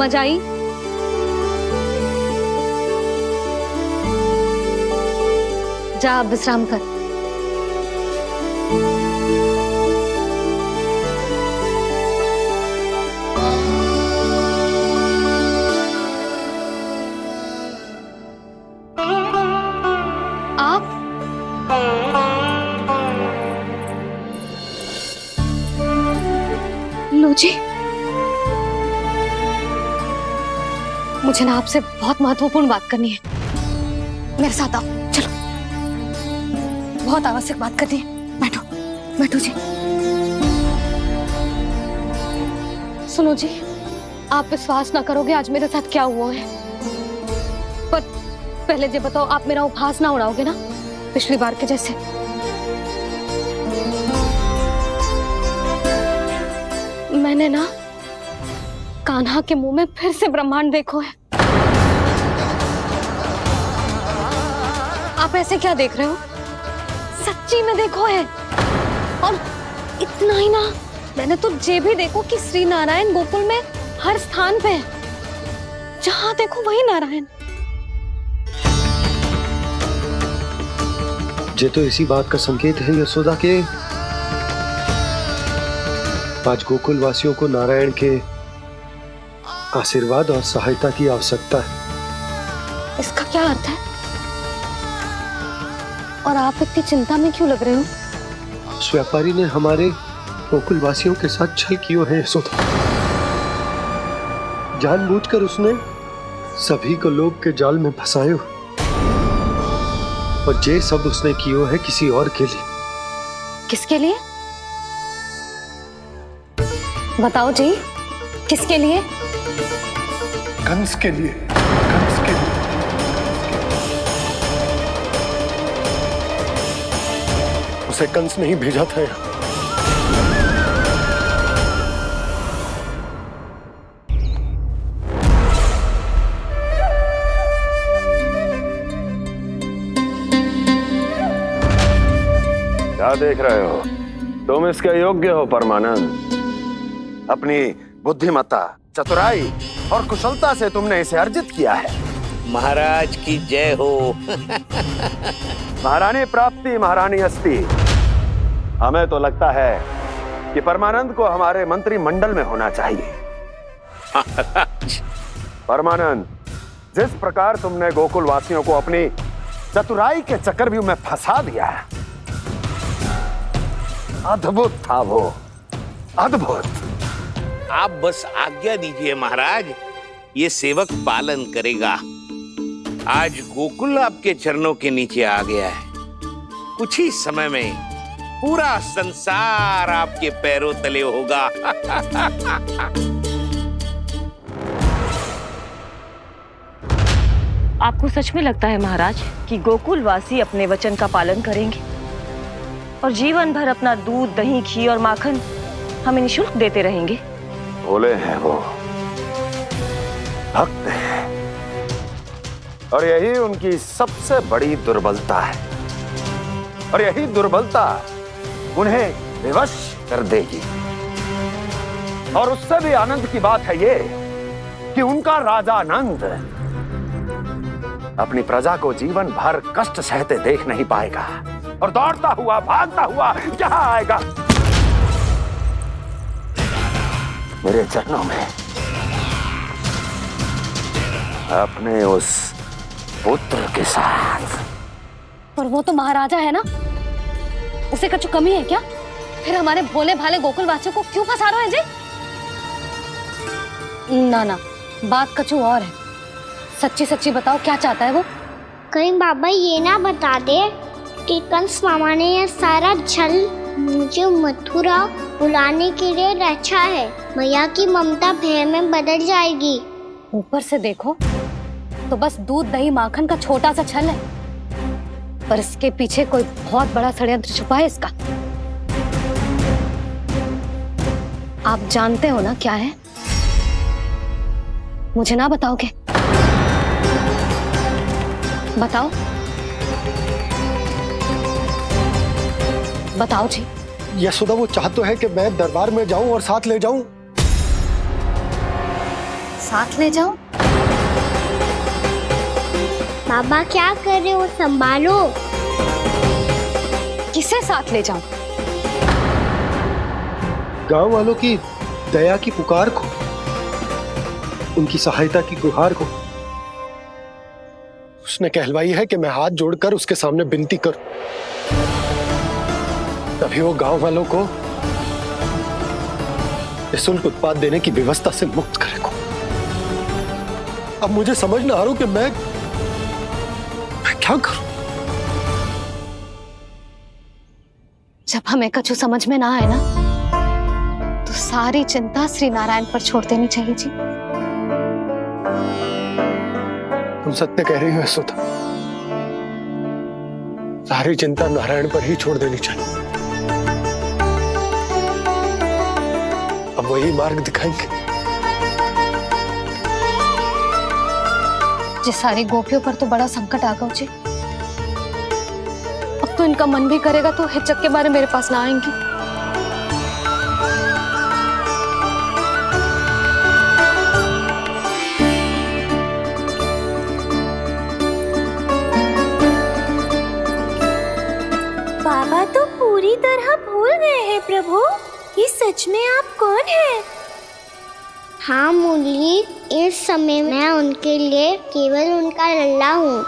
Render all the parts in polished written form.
मजा आई? जा अब विश्राम कर। आप लो जी, मुझे ना आपसे बहुत महत्वपूर्ण बात करनी है। मेरे साथ आओ, चलो। बहुत आवश्यक बात करनी है। बैठो बैठो जी। सुनो जी, आप विश्वास ना करोगे आज मेरे साथ क्या हुआ है। पर पहले ये बताओ, आप मेरा उपहास ना उड़ाओगे ना पिछली बार के जैसे? मैंने ना कान्हा के मुंह में फिर से ब्रह्मांड देखो है। आप ऐसे क्या देख रहे हो? सच्ची में देखो है। और इतना ही ना, मैंने तो ये भी देखो कि श्री नारायण गोकुल में हर स्थान पे है, जहां देखो वही नारायण। ये तो इसी बात का संकेत है यशोदा के आज गोकुल वासियों को नारायण के आशीर्वाद और सहायता की आवश्यकता है। इसका क्या अर्थ है? और आप इतनी चिंता में क्यों लग रहे हो? उस व्यापारी ने हमारे गोकुल वासियों के साथ छल किया है यशोदा। जानबूझकर उसने सभी को लोग के जाल में फंसायो, और ये सब उसने किया है किसी और के लिए। किसके लिए? बताओ जी, किसके लिए? कंस के लिए। कंस के लिए। उसे कंस नहीं भेजा था यहाँ। क्या देख रहे हो? तुम इसके योग्य हो परमानंद। अपनी बुद्धिमत्ता, चतुराई और कुशलता से तुमने इसे अर्जित किया है। महाराज की जय हो। महारानी प्राप्ति महारानी अस्ति। हमें तो लगता है कि परमानंद को हमारे मंत्रिमंडल में होना चाहिए। परमानंद, जिस प्रकार तुमने गोकुल वासियों को अपनी चतुराई के चक्रव्यूह में फंसा दिया है, अद्भुत था वो, अद्भुत। आप बस आज्ञा दीजिए महाराज, ये सेवक पालन करेगा। आज गोकुल आपके चरणों के नीचे आ गया है। कुछ ही समय में पूरा संसार आपके पैरों तले होगा। आपको सच में लगता है महाराज कि गोकुल वासी अपने वचन का पालन करेंगे और जीवन भर अपना दूध, दही, घी और माखन हमें निःशुल्क देते रहेंगे? भोले हैं वो, भक्त हैं, और यही उनकी सबसे बड़ी दुर्बलता है। और यही दुर्बलता उन्हें विवश कर देगी। और उससे भी आनंद की बात है ये कि उनका राजा नंद अपनी प्रजा को जीवन भर कष्ट सहते देख नहीं पाएगा, और दौड़ता हुआ, भागता हुआ यहाँ आएगा मेरे चरणों में, अपने उस पुत्र के साथ। पर वो तो महाराजा है ना, उसे कुछ कमी है क्या? फिर हमारे भोले भाले गोकुल वासियों को क्यों फंसा रहे हैं जी? ना ना, बात कुछ और है। सच्ची सच्ची बताओ, क्या चाहता है वो? कहीं बाबा ये ना बता दे कि कंस मामा ने यह सारा छल मुझे मथुरा बुलाने के लिए रचा है। मैया की ममता भय में बदल जाएगी। ऊपर से देखो तो बस दूध, दही, माखन का छोटा सा छल है, पर इसके पीछे कोई बहुत बड़ा षड्यंत्र छुपा है इसका। आप जानते हो ना क्या है? मुझे ना बताओगे? बताओ बताओ जी। यशोदा, वो चाह तो है कि मैं दरबार में जाऊं और साथ ले जाऊं। साथ ले जाऊं? बाबा क्या कर रहे हो, संभालो। किसे साथ ले जाऊं? गांव वालों की दया की पुकार को, उनकी सहायता की गुहार को। उसने कहलवाई है कि मैं हाथ जोड़कर उसके सामने विनती करूं, तभी वो गांव वालों को निःशुल्क उत्पाद देने की व्यवस्था से मुक्त करेगा। अब मुझे समझ ना आ रहा कि मैं क्या करूं। जब हमें कछु समझ में ना आए ना, तो सारी चिंता श्री नारायण पर छोड़ देनी चाहिए जी। तुम सत्य कह रही हो यशोदा, सारी चिंता नारायण पर ही छोड़ देनी चाहिए। अब वही मार्ग दिखाएंगे। जी सारी गोपियों पर तो बड़ा संकट आ गया जी। अब तो इनका मन भी करेगा तो हिचक के बारे मेरे पास ना आएंगी। बाबा तो पूरी तरह भूल गए हैं प्रभु, ये सच में आप कौन हैं? हाँ मुरली, इस समय मैं उनके लिए केवल उनका लल्ला हूँ।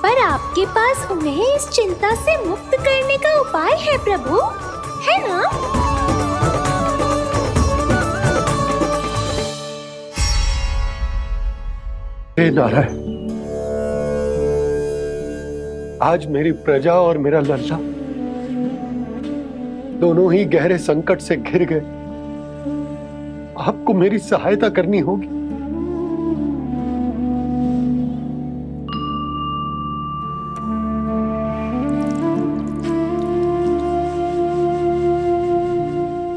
पर आपके पास उन्हें इस चिंता से मुक्त करने का उपाय है प्रभु, है ना? हे नारायण, आज मेरी प्रजा और मेरा लल्ला दोनों ही गहरे संकट से घिर गए। आपको मेरी सहायता करनी होगी।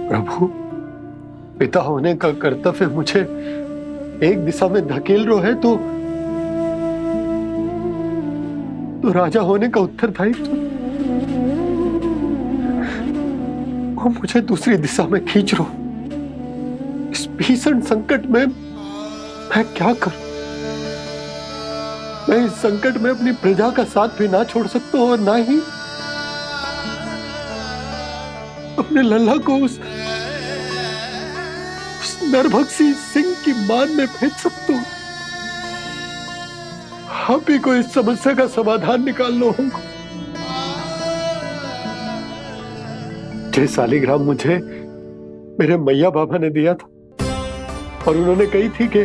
प्रभु, पिता होने का कर्तव्य मुझे एक दिशा में धकेल रहा है तो राजा होने का उत्तरदायित्व वो मुझे दूसरी दिशा में खींच रहा। इस भीषण संकट में मैं क्या करूं? मैं इस संकट में अपनी प्रजा का साथ भी ना छोड़ सकता हूं और ना ही अपने लल्ला को उस नरभक्षी सिंह की मान में भेज सकता हूं। आप ही को इस समस्या का समाधान निकालना होगा। जय शालिग्राम मुझे मेरे मैया बाबा ने दिया था और उन्होंने कही थी कि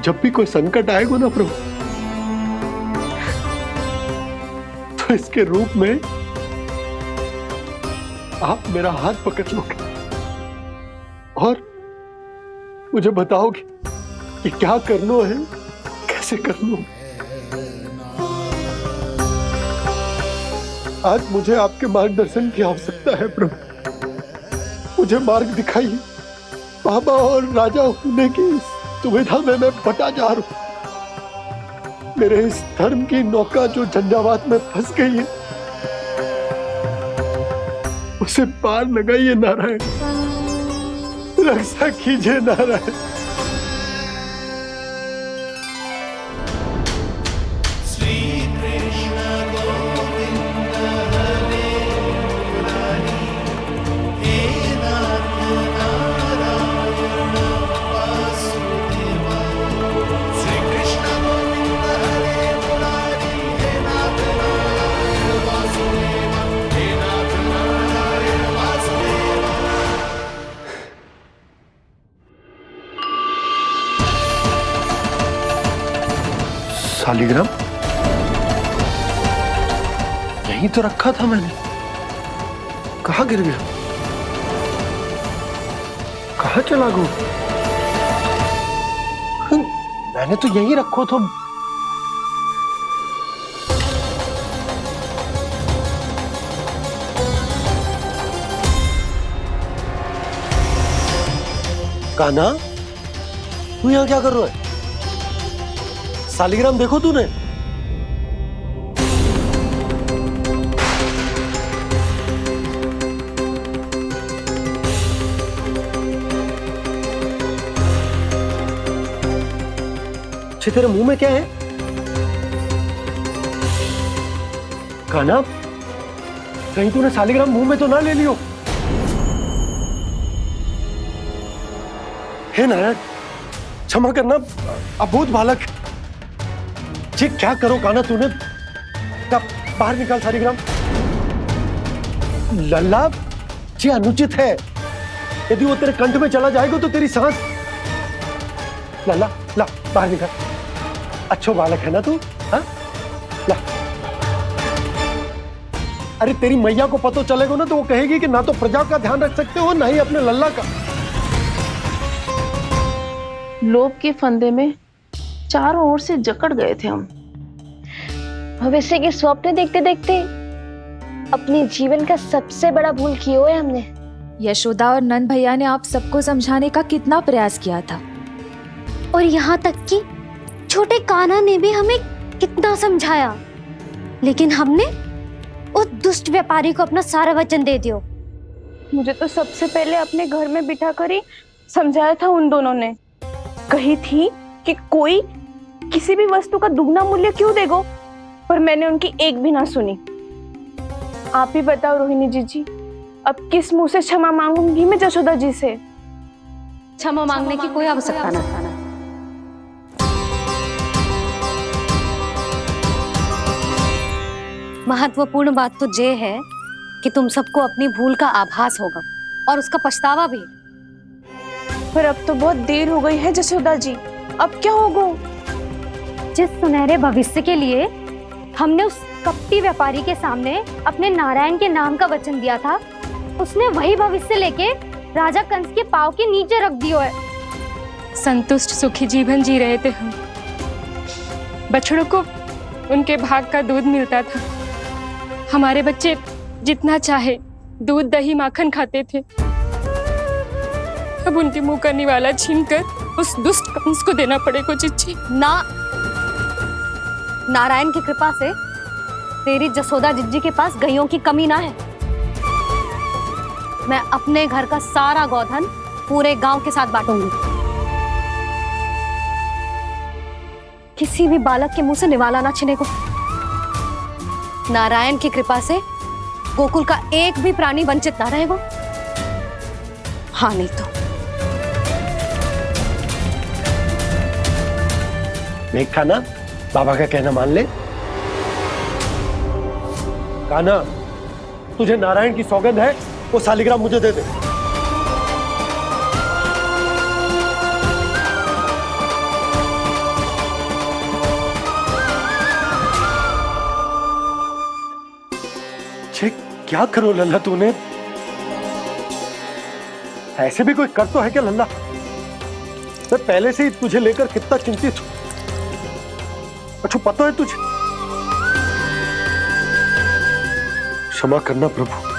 जब भी कोई संकट आएगा ना प्रभु, तो इसके रूप में आप मेरा हाथ पकड़ लोगे और मुझे बताओगे कि क्या करना है, कैसे करना है। आज मुझे आपके मार्गदर्शन की आवश्यकता है प्रभु। मुझे मार्ग दिखाइए। बाबा और राजा होने की दुविधा में मैं बटा जा रहा हूं। मेरे इस धर्म की नौका जो झंझावात में फंस गई है, उसे पार लगाइए नारायण, रक्षा कीजिए नारायण। शालिग्राम यहीं तो रखा था मैंने। कहाँ गिर गया? कहाँ चला गया? मैंने तो यहीं रखो था। कान्हा, तू यहाँ क्या कर रहा है? शालिग्राम देखो तूने? अच्छे तेरे मुंह में क्या है? कान्हा, कहीं तूने सालिग्राम मुंह में तो ना ले लियो? हे नारायण, क्षमा करना, अबोध बालक। जी क्या करो कान्हा तूने? बाहर निकाल सालिग्राम। लल्ला, जी अनुचित है। यदि वो तेरे कंठ में चला जाएगा तो तेरी सांस। लल्ला, ला बाहर निकाल। अच्छो बालक है ना तू? हाँ, ला। अरे तेरी मैया को पता चलेगा ना तो वो कहेगी कि ना तो प्रजा का ध्यान रख सकते हो ना ही अपने लल्ला का। लोभ के फंदे में चारों ओर से जकड़ गए थे हम। भविष्य के स्वप्न देखते देखते अपने जीवन का सबसे बड़ा भूल किया है हमने। यशोदा और नंद भैया ने आप सबको समझाने का कितना प्रयास किया था, और यहाँ तक कि छोटे कान्हा ने भी हमें कितना समझाया, लेकिन हमने उस दुष्ट व्यापारी को अपना सारा वचन दे दियो। मुझे तो सबसे पहले अपने घर में बिठा कर ही समझाया था उन दोनों ने। कही थी कि कोई किसी भी वस्तु का दुगना मूल्य क्यों देगो, पर मैंने उनकी एक भी ना सुनी। आप ही बताओ रोहिणी जी, अब किस मुंह से क्षमा मांगूंगी मैं जशोदा जी से? क्षमा मांगने की कोई आवश्यकता नहीं। महत्वपूर्ण बात तो ये है कि तुम सबको अपनी भूल का आभास होगा और उसका पछतावा भी। पर अब तो बहुत देर हो गई है जशोदा जी, अब क्या होगा? जिस सुनहरे भविष्य के लिए हमने उस कपटी व्यापारी के सामने अपने नारायण के नाम का वचन दिया था, उसने वही भविष्य लेके राजा कंस के पांव के नीचे रख दियो है। संतुष्ट सुखी जीवन जी रहे थे हम। बछड़ों को उनके भाग का दूध मिलता था। हमारे बच्चे जितना चाहे दूध दही माखन खाते थे। अब उनके मुंह का निवाला छीनकर उस दुष्ट कंस को देना पड़ेगा चिच्ची। ना, नारायण की कृपा से तेरी जसोदा जिज्जी के पास गैयों की कमी ना है। मैं अपने घर का सारा गोधन पूरे गांव के साथ बांटूंगी। किसी भी बालक के मुंह से निवाला ना छिने को। नारायण की कृपा से गोकुल का एक भी प्राणी वंचित ना रहेगा। हाँ नहीं तो देख कान्हा, बाबा का कहना मान ले। कान्हा, तुझे नारायण की सौगंध है, वो सालिग्राम मुझे दे दे। छे, क्या करो लल्ला तूने? ऐसे भी कोई कर तो है क्या लल्ला? मैं पहले से ही तुझे लेकर कितना चिंतित हूं। अच्छा पता है तुझे? क्षमा करना प्रभु।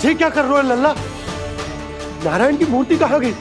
ये क्या कर रहे हो लल्ला? नारायण की मूर्ति कहाँ गई?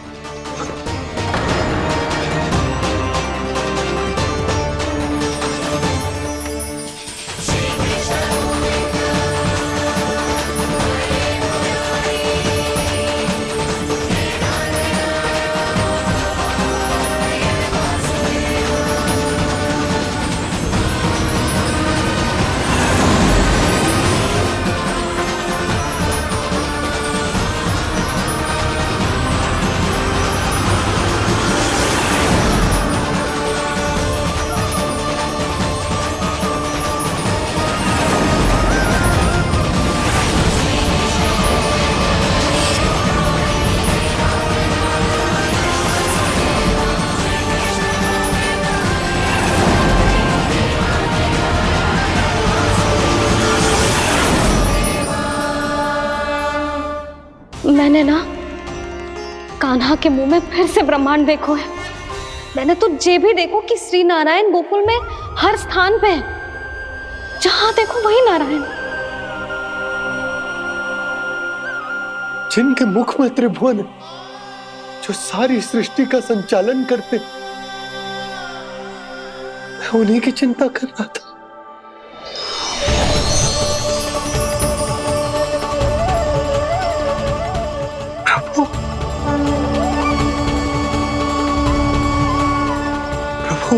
मैंने ना कान्हा के मुंह में फिर से ब्रह्मांड देखो है। मैंने तो ये भी देखो कि श्री नारायण गोकुल में हर स्थान पे है। जहां देखो वही नारायण। जिनके मुख में त्रिभुवन है, जो सारी सृष्टि का संचालन करते, मैं उन्हीं की चिंता कर रहा था। प्रभु, प्रभु,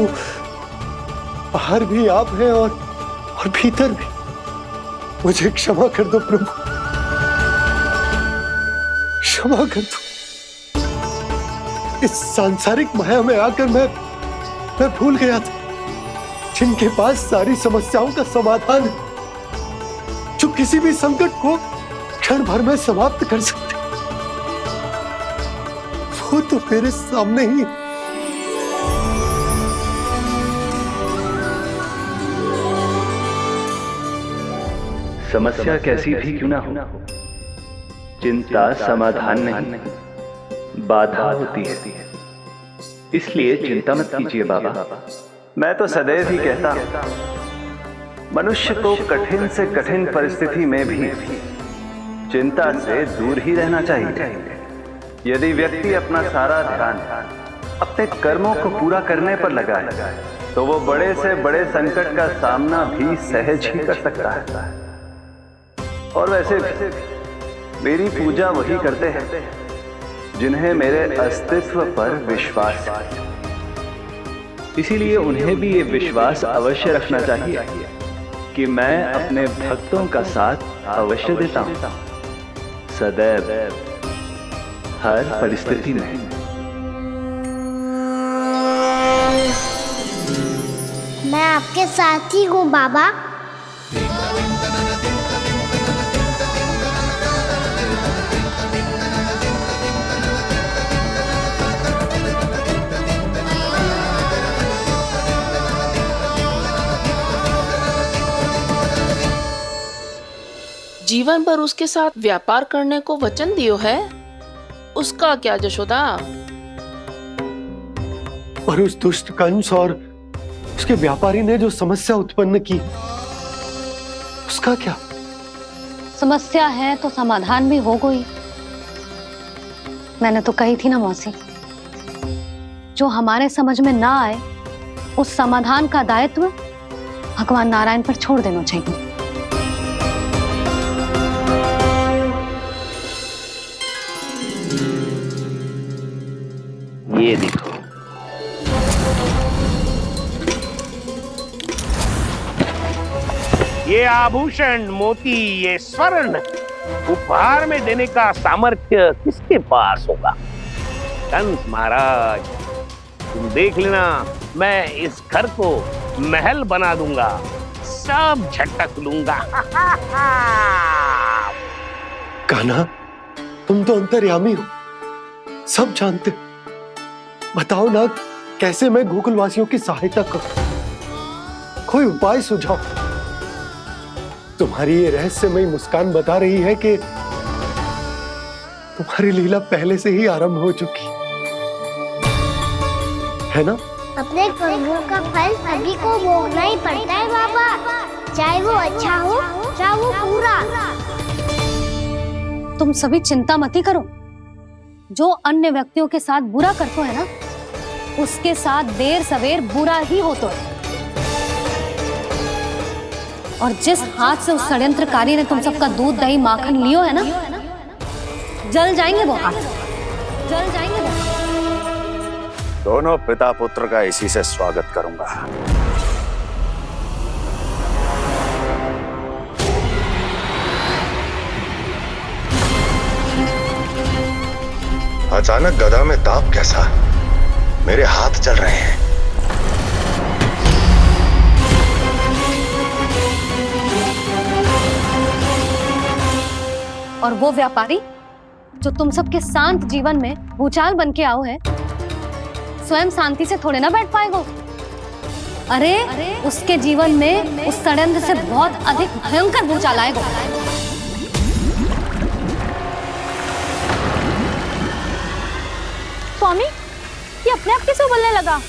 बाहर भी आप हैं और भीतर भी। मुझे क्षमा कर दो प्रभु, क्षमा कर दो। इस सांसारिक माया में आकर मैं भूल गया था जिनके पास सारी समस्याओं का समाधान है, जो किसी भी संकट को क्षण भर में समाप्त कर सकते, वो तो मेरे सामने ही है। समस्या कैसी भी क्यों ना हो, चिंता समाधान नहीं, बाधा होती है। इसलिए चिंता मत कीजिए बाबा। मैं तो सदैव ही कहता हूं, मनुष्य को कठिन से कठिन परिस्थिति में भी चिंता से दूर ही रहना चाहिए। यदि व्यक्ति अपना सारा ध्यान अपने कर्मों को पूरा करने पर लगाए, तो वो बड़े से बड़े संकट का सामना भी सहज ही कर सकता है। और वैसे भी मेरी पूजा वही करते हैं जिन्हें मेरे अस्तित्व पर विश्वास है। इसीलिए उन्हें भी ये विश्वास अवश्य रखना चाहिए कि मैं अपने भक्तों का साथ अवश्य देता हूं, सदैव, हर परिस्थिति में। मैं आपके साथ ही हूँ बाबा। जीवन भर उसके साथ व्यापार करने को वचन दियो है, उसका क्या जशोदा? और उस दुष्ट कंस और उसके व्यापारी ने जो समस्या उत्पन्न की, उसका क्या? समस्या है तो समाधान भी हो गई। मैंने तो कही थी ना मौसी, जो हमारे समझ में ना आए उस समाधान का दायित्व भगवान नारायण पर छोड़ देना चाहिए। ये देखो, ये आभूषण, मोती, ये स्वर्ण उपहार में देने का सामर्थ्य किसके पास होगा? कंस महाराज, तुम देख लेना, मैं इस घर को महल बना दूंगा, सब झटक लूंगा। कान्हा, तुम तो अंतर्यामी हो, सब जानते हो। बताओ ना, कैसे मैं गोकुलवासियों की सहायता करूं? कोई उपाय सुझाओ। तुम्हारी ये रहस्यमयी मुस्कान बता रही है कि तुम्हारी लीला पहले से ही आरंभ हो चुकी है ना? अपने कर्मों का फल सभी को भोगना ही पड़ता है बाबा, चाहे वो अच्छा हो चाहे वो बुरा। तुम सभी चिंता मत ही करो। जो अन्य व्यक्तियों के साथ बुरा करते है ना, उसके साथ देर सवेर बुरा ही होता है। और जिस हाथ से उस षड्यंत्रकारी ने तुम सबका दूध दही माखन लियो है ना, जल जाएंगे वो हाथ, जल जाएंगे वो। दोनों पिता पुत्र का इसी से स्वागत करूंगा। अचानक गदा में ताप कैसा? मेरे हाथ चल रहे हैं। और वो व्यापारी जो तुम सबके शांत जीवन में भूचाल बन के आओ है, स्वयं शांति से थोड़े ना बैठ पाएगा। अरे उसके जीवन में उस षड्यंत्र से बहुत अधिक भयंकर भूचाल आएगा। स्वामी, ये अपने आप कैसे बोलने लगा?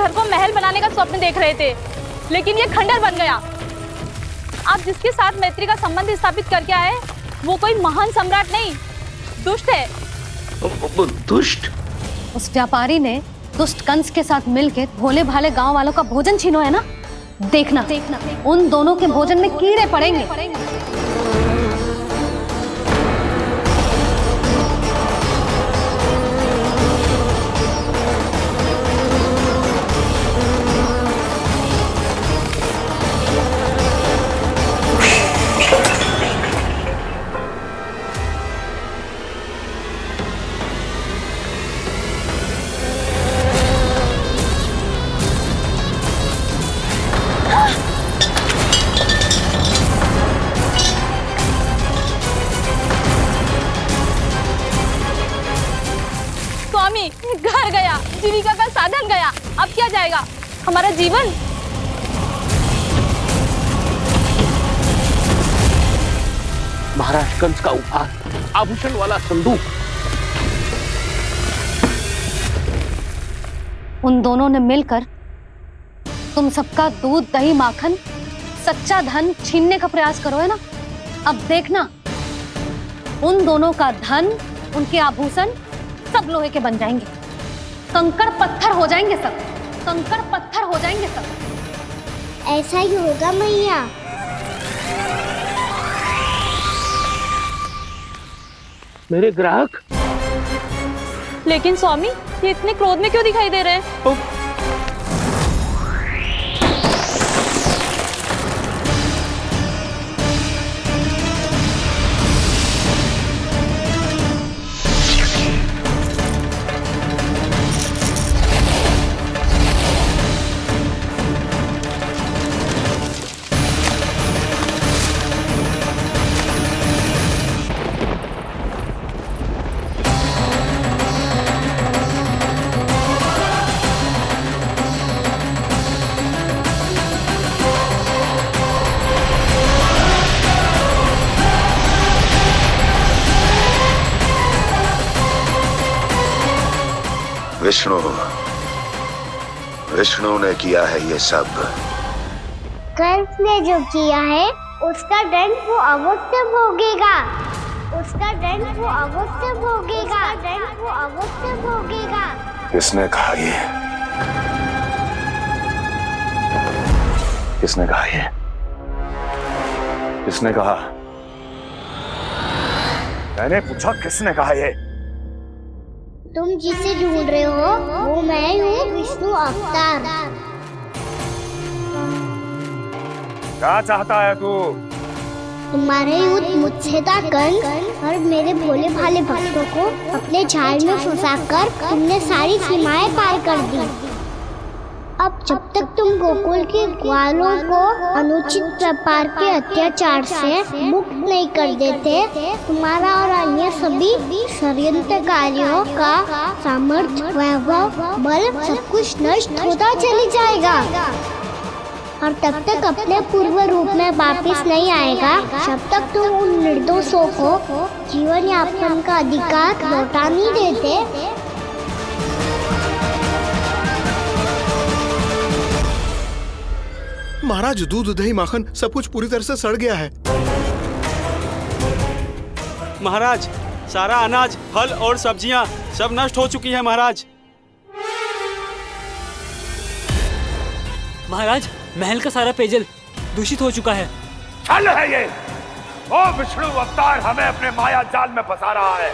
घर को महल बनाने का स्वप्न देख रहे थे, लेकिन ये खंडर बन गया। आप जिसके साथ मैत्री का संबंध स्थापित करके आए, वो कोई महान सम्राट नहीं, दुष्ट है। दुष्ट? उस व्यापारी ने दुष्ट कंस के साथ मिलकर भोले भाले गांव वालों का भोजन छीनो है ना। देखना उन दोनों के भोजन में कीड़े पड़ेंगे। स्वामी, घर गया, जीविका का साधन गया, अब क्या जाएगा हमारा जीवन? महाराज, कंस का उपहार, आभूषण वाला संदूक। उन दोनों ने मिलकर तुम सबका दूध, दही, माखन, सच्चा धन छीनने का प्रयास करो है ना। अब देखना उन दोनों का धन, उनके आभूषण सब लोहे के बन जाएंगे, कंकड़ पत्थर हो जाएंगे सब, कंकड़ पत्थर हो जाएंगे सब। ऐसा ही होगा मैया। मेरे ग्राहक? लेकिन स्वामी, ये इतने क्रोध में क्यों दिखाई दे रहे हैं? विष्णु ने किया है ये सब। कंस ने जो किया है उसका दंड वो अवश्य भोगेगा, उसका दंड वो अवश्य भोगेगा, दंड वो अवश्य भोगेगा। किसने कहा ये? किसने कहा ये? किसने कहा? मैंने पूछा किसने कहा ये? तुम जिसे ढूंढ रहे हो वो मैं हूँ, विष्णु अवतार। क्या चाहता है तू? तुम्हारे युद्ध मुझसे था कंस, और मेरे भोले भाले भक्तों को अपने जाल में फंसाकर तुमने सारी सीमाएं पार कर दी। अब जब तक तुम गोकुल के ग्वालों को अनुचित प्रकार के अत्याचार से मुक्त नहीं कर देते, तुम्हारा और अन्य सभी षड्यंत्रकारियों का सामर्थ्य, वैभव, बल सब कुछ नष्ट होता चली जाएगा, और तब तक अपने पूर्व रूप में वापस नहीं आएगा जब तक तुम उन निर्दोषों को जीवन यापन का अधिकार लौटा नहीं देते। महाराज, दूध, दही, माखन सब कुछ पूरी तरह से सड़ गया है। महाराज, सारा अनाज, फल और सब्जियां सब नष्ट हो चुकी है महाराज। महाराज, महल का सारा पेयजल दूषित हो चुका है। छल है ये। ओ विष्णु अवतार हमें अपने माया जाल में फंसा रहा है।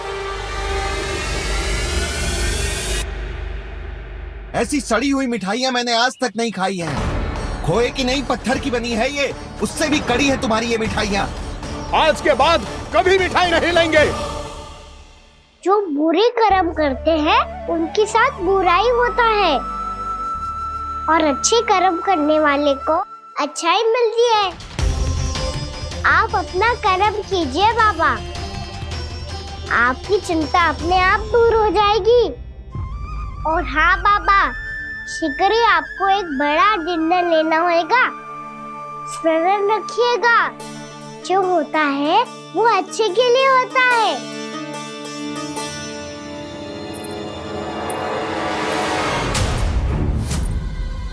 ऐसी सड़ी हुई मिठाइयां मैंने आज तक नहीं खाई हैं। खोए की नहीं, पत्थर की बनी है ये, उससे भी कड़ी है तुम्हारी ये मिठाइयां। आज के बाद कभी मिठाई नहीं लेंगे। जो बुरे कर्म करते हैं उनके साथ बुराई होता है, और अच्छे कर्म करने वाले को अच्छाई मिलती है। आप अपना कर्म कीजिए बाबा, आपकी चिंता अपने आप दूर हो जाएगी। और हाँ बाबा, शीघ्र ही आपको एक बड़ा डिनर लेना होगा। स्मरण रखिएगा, जो होता है वो अच्छे के लिए होता है।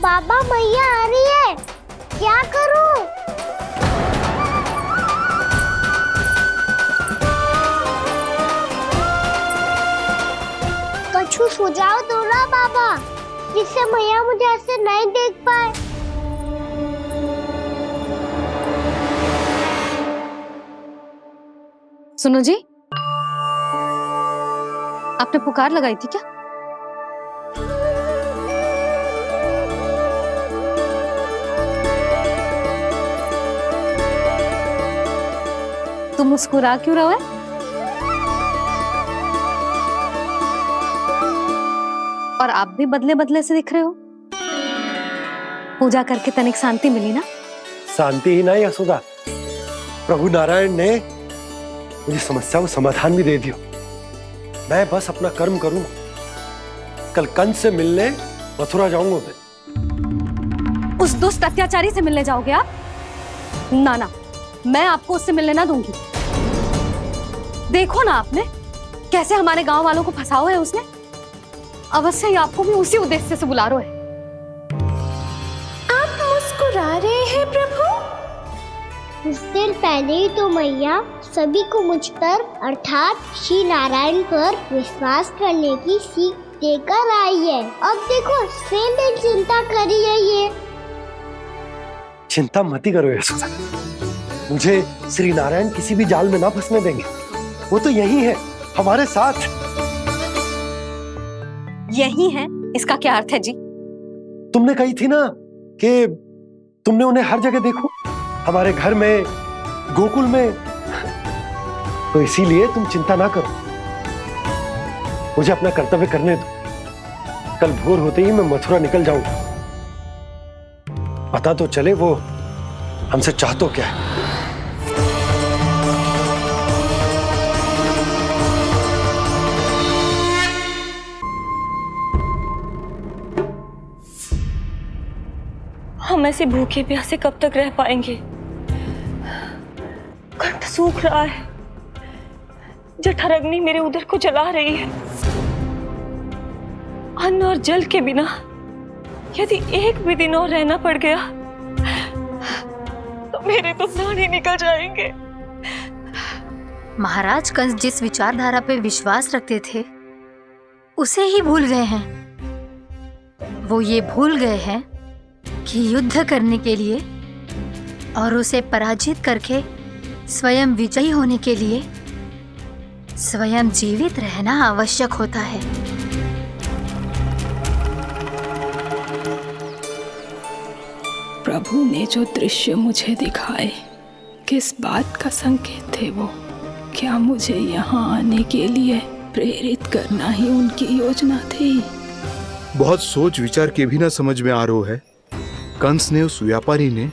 बाबा मैया आ रही है, क्या करूं? कुछ सुझाव दो ना बाबा, जिससे मैया मुझे ऐसे नहीं देख पाए। सुनो जी, आपने पुकार लगाई थी क्या? तुम मुस्कुरा क्यों रहे हो? और आप भी बदले बदले से दिख रहे हो। पूजा करके तनिक शांति मिली ना? शांति ही नहीं यशोदा, प्रभु नारायण ने मुझे समस्या को समाधान भी दे दियो। मैं बस अपना कर्म करूं। कल कंस से मिलने मथुरा जाऊंगा मैं। उस दुष्ट अत्याचारी से मिलने जाओगे आप? ना ना, मैं आपको उससे मिलने ना दूंगी। देखो ना आपने कैसे हमारे गांव वालों को फंसाओ है उसने। अवश्य ही आपको भी उसी उद्देश्य से बुला रहा है। आप मुस्कुरा रहे हैं प्रभु? कुछ देर पहले ही तो मैया सभी को मुझ पर अर्थात श्री नारायण पर विश्वास करने की सीख देकर आई है। अब देखो स्वयं चिंता करी है ये। चिंता मत ही करो यशोदा, मुझे श्री नारायण किसी भी जाल में ना फंसने देंगे। वो तो यही है हमारे साथ। यही है, इसका क्या अर्थ है जी? तुमने कही थी ना कि तुमने उन्हें हर जगह देखो, हमारे घर में, गोकुल में। तो इसीलिए तुम चिंता ना करो, मुझे अपना कर्तव्य करने दो। कल भोर होते ही मैं मथुरा निकल जाऊंगा। पता तो चले वो हमसे चाहतो क्या है। हम ऐसे भूखे प्यासे कब तक रह पाएंगे? कंठ सूख रहा है, जठराग्नि मेरे उदर को जला रही है। अन्न और जल के बिना यदि एक भी दिन और रहना पड़ गया तो मेरे तो प्राण ही निकल जाएंगे। महाराज कंस जिस विचारधारा पे विश्वास रखते थे उसे ही भूल गए हैं। वो ये भूल गए हैं कि युद्ध करने के लिए और उसे पराजित करके स्वयं विजयी होने के लिए स्वयं जीवित रहना आवश्यक होता है। प्रभु ने जो दृश्य मुझे दिखाए, किस बात का संकेत थे वो? क्या मुझे यहाँ आने के लिए प्रेरित करना ही उनकी योजना थी? बहुत सोच विचार के भी ना समझ में आ रहा है। कंस ने, उस व्यापारी ने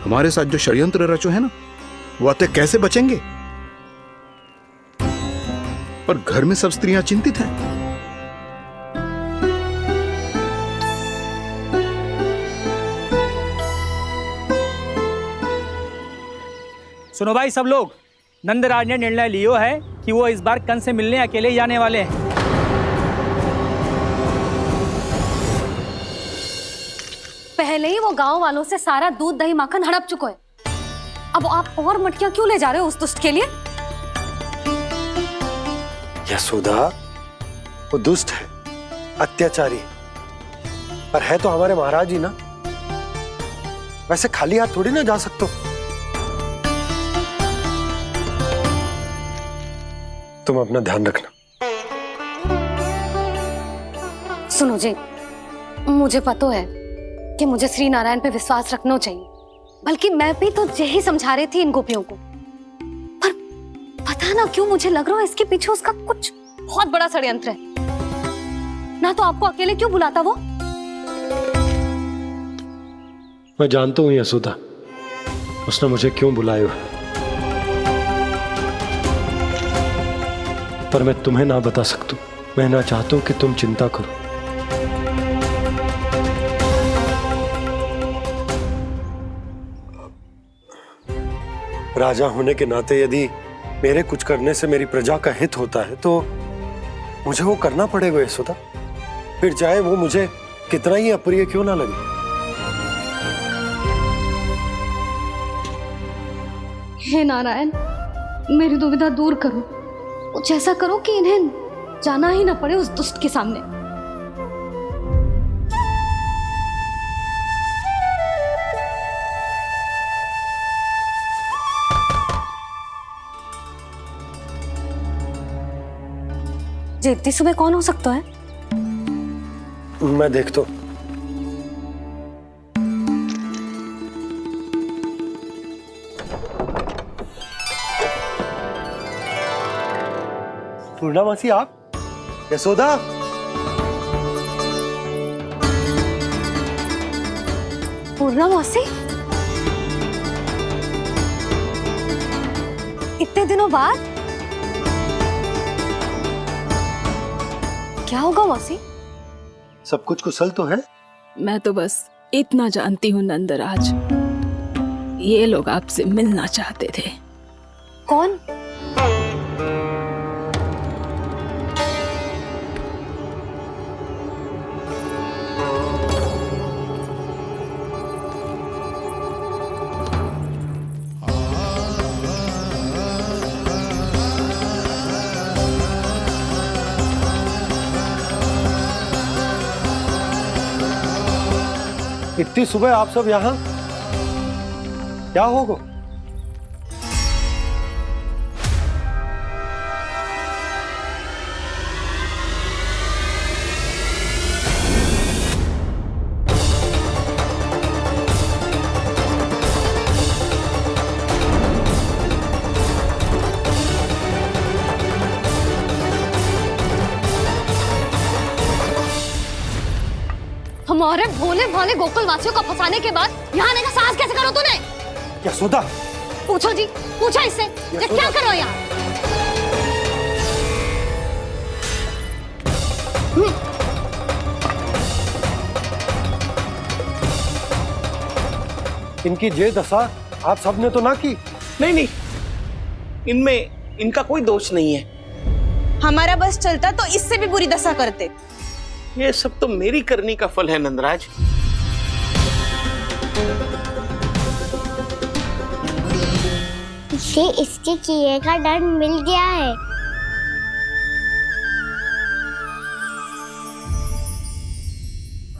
हमारे साथ जो षड्यंत्र रचो है ना, वो आते कैसे बचेंगे? पर घर में सब स्त्रियां चिंतित हैं। सुनो भाई सब लोग, नंदराज ने निर्णय लियो है कि वो इस बार कंस से मिलने अकेले जाने वाले हैं। पहले ही वो गांव वालों से सारा दूध दही माखन हड़प चुका है। अब आप और मटकियां क्यों ले जा रहे हो उस दुष्ट के लिए? यशोदा, वो दुष्ट है, अत्याचारी, पर है तो हमारे महाराज ही ना। वैसे खाली हाथ थोड़ी ना जा सकते हो। तुम अपना ध्यान रखना। सुनो जी, मुझे पता है कि मुझे श्री नारायण पे विश्वास रखना चाहिए, बल्कि मैं भी तो यही समझा रही थी इन गोपियों को। पर पता ना क्यों मुझे लग रहा है इसके पीछे उसका कुछ बहुत बड़ा षड्यंत्र है। ना तो आपको अकेले क्यों बुलाता वो? मैं जानता हूं यशोदा, उसने मुझे क्यों बुलाया है, पर मैं तुम्हें ना बता सकता। मैं ना चाहता हूं कि तुम चिंता करो। राजा होने के नाते यदि मेरे कुछ करने से मेरी प्रजा का हित होता है तो मुझे वो करना पड़ेगा यशोदा। फिर चाहे वो मुझे कितना ही अप्रिय क्यों ना लगे। हे नारायण, मेरी दुविधा दूर करो। कुछ ऐसा करो कि इन्हें जाना ही ना पड़े उस दुष्ट के सामने। जी इतनी सुबह कौन हो सकता है? मैं देखता हूं। पूर्णा मासी, आप? यशोदा? पूर्णा मौसी, इतने दिनों बाद? क्या होगा मौसी? सब कुछ कुशल तो है? मैं तो बस इतना जानती हूँ नंदराज, ये लोग आपसे मिलना चाहते थे। कौन? इतनी सुबह आप सब यहाँ? क्या होगा? हमारे भोले भाले गोकुल वासियों को फंसाने के बाद यहाँ आने का साहस कैसे करो तूने? यशोदा! पूछो जी, पूछो इससे, ये क्या करो यहाँ? इनकी ये दशा आप सबने तो ना की? नहीं नहीं, इनमें इनका कोई दोष नहीं है। हमारा बस चलता तो इससे भी बुरी दशा करते। ये सब तो मेरी करनी का फल है नंदराज। इसे इसके किए का दंड मिल गया है।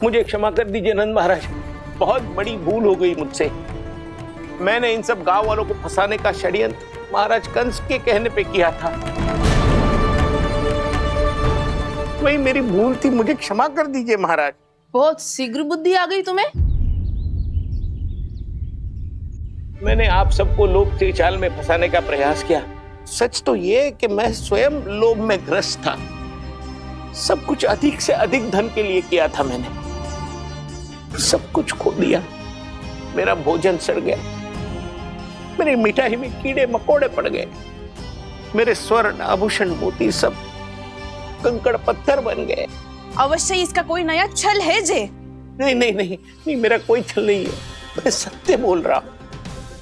मुझे क्षमा कर दीजिए नंद महाराज, बहुत बड़ी भूल हो गई मुझसे। मैंने इन सब गांव वालों को फंसाने का षड्यंत्र महाराज कंस के कहने पे किया था। वही मेरी भूल थी, मुझे क्षमा कर दीजिए महाराज। बहुत शीघ्र बुद्धि आ गई तुम्हें। मैंने आप सबको लोभ के चाल में फंसाने का प्रयास किया। सच तो ये कि मैं स्वयं लोभ में ग्रस्त था। सब कुछ अधिक से अधिक धन के लिए किया था मैंने। सब कुछ खो दिया। मेरा भोजन सड़ गया, मेरी मिठाई में कीड़े मकोड़े पड़ गए, मेरे स्वर्ण आभूषण मोती सब कंकड़ पत्थर बन गए। अवश्य इसका कोई नया छल है जे। नहीं नहीं नहीं नहीं, मेरा कोई छल नहीं है, मैं सत्य बोल रहा हूं।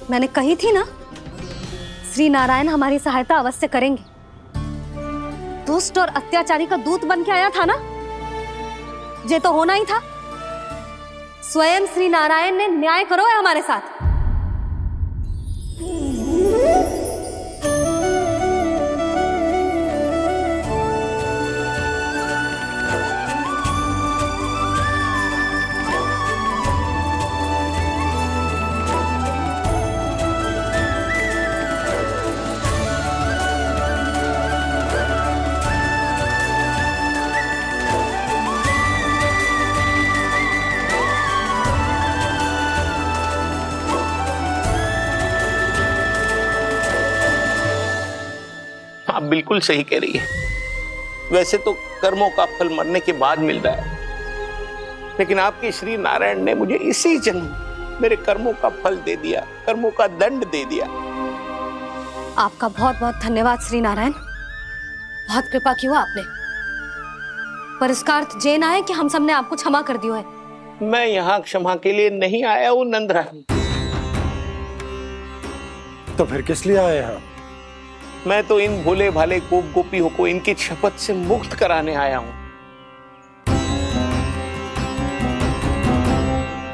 मैंने कही थी ना, श्री नारायण हमारी सहायता अवश्य करेंगे। दुष्ट और अत्याचारी का दूत बन के आया था ना, ये तो होना ही था। स्वयं श्री नारायण ने न्याय करो है हमारे साथ। आप बिल्कुल सही कह रही है। वैसे तो कर्मों का फल मरने के बाद मिल रहा है, लेकिन आपके श्री नारायण ने मुझे इसी जन्म मेरे कर्मों का फल दे दिया, कर्मों का दंड दे दिया। आपका बहुत बहुत धन्यवाद श्री नारायण, बहुत कृपा की हो आपने। पर इसका अर्थ ये ना है कि हम सबने आपको क्षमा कर दिया है। मैं यहाँ क्षमा के लिए नहीं आया हूँ नंदराज। तो फिर किस लिए आए हैं? मैं तो इन भोले भाले गोप गोपियों को इनकी शपथ से मुक्त कराने आया हूं।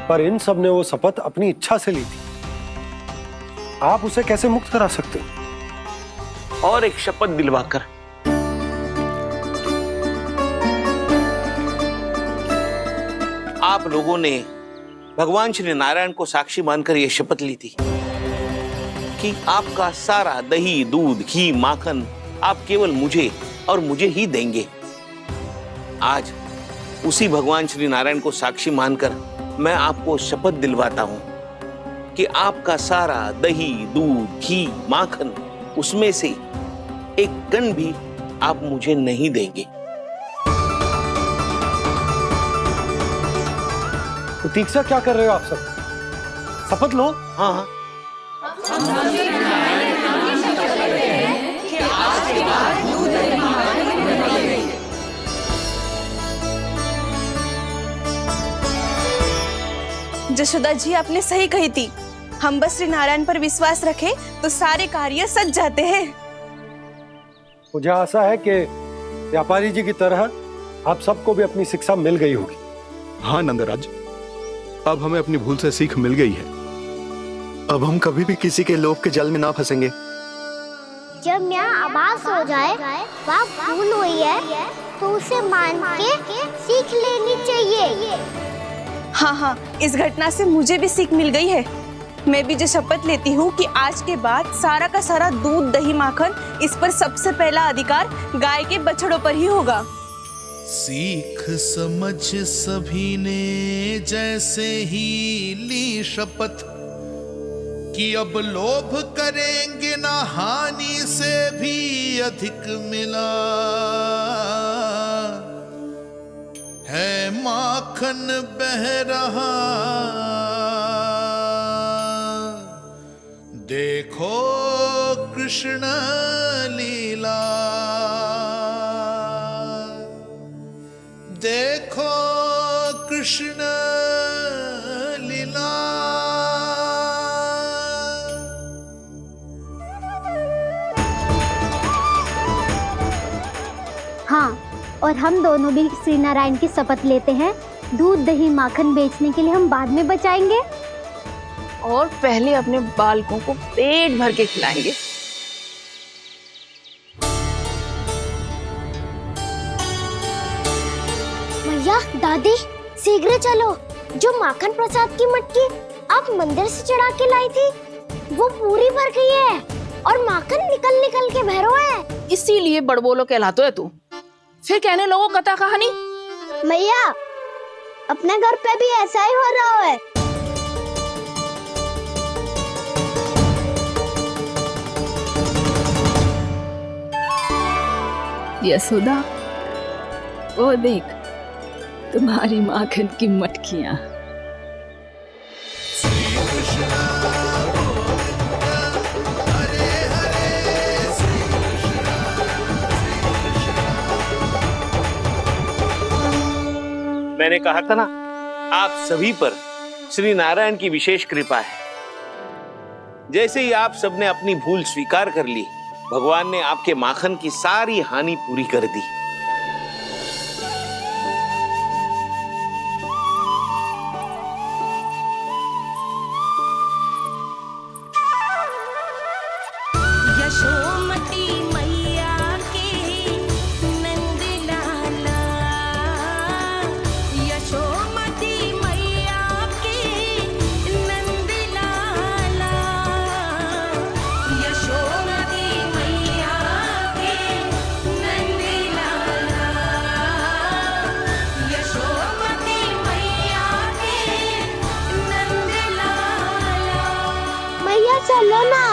पर इन सब ने वो शपथ अपनी इच्छा से ली थी। आप उसे कैसे मुक्त करा सकते हो? और एक शपथ दिलवाकर। आप लोगों ने भगवान श्री नारायण को साक्षी मानकर यह शपथ ली थी कि आपका सारा दही, दूध, घी, माखन आप केवल मुझे और मुझे ही देंगे। आज उसी भगवान श्री नारायण को साक्षी मानकर मैं आपको शपथ दिलवाता हूं कि आपका सारा दही, दूध, घी, माखन उसमें से एक कण भी आप मुझे नहीं देंगे। प्रतीक्षा क्या कर रहे हो आप सब? शपथ लो। हाँ हाँ। जशोदा जी, आपने सही कही थी। हम बस श्री नारायण पर विश्वास रखें तो सारे कार्य सज जाते हैं। मुझे आशा है कि व्यापारी जी की तरह आप सबको भी अपनी शिक्षा मिल गई होगी। हाँ नंदराज, अब हमें अपनी भूल से सीख मिल गई है। अब हम कभी भी किसी के लोभ के जल में ना फंसेंगे। जब यहाँ आभास हो जाए वहाँ भूल हुई है तो उसे मान के सीख लेनी चाहिए। हाँ हाँ, इस घटना से मुझे भी सीख मिल गई है। मैं भी जो शपथ लेती हूँ कि आज के बाद सारा का सारा दूध, दही, माखन इस पर सबसे पहला अधिकार गाय के बछड़ों पर ही होगा। सीख समझ सभी ने जैसे ही ली शपथ कि अब लोभ करेंगे ना हानि से भी अधिक मिला है, माखन बह रहा देखो कृष्ण लीला, देखो कृष्ण लीला। हाँ, और हम दोनों भी श्री नारायण की शपथ लेते हैं, दूध, दही, माखन बेचने के लिए हम बाद में बचाएंगे और पहले अपने बालकों को पेट भर के खिलाएंगे। भैया, दादी, शीघ्र चलो। जो माखन प्रसाद की मटकी आप मंदिर से चढ़ा के लाई थी वो पूरी भर गई है और माखन निकल निकल के भरो है। इसीलिए बड़बोलो कहलाते है तू। फिर कहने लोगों कथा कहानी। भैया, अपने घर पे भी ऐसा ही हो रहा है। यशोदा, वो देख तुम्हारी माखन की मटकियां। मैंने कहा था ना, आप सभी पर श्री नारायण की विशेष कृपा है। जैसे ही आप सबने अपनी भूल स्वीकार कर ली, भगवान ने आपके माखन की सारी हानि पूरी कर दी। यशोमती मैया के नंद लाला, यशोमती मैया के नंद लाला, यशोमती मैया के नंद लाला, यशोमती मैया के नंद लाला। मैया चलो ना।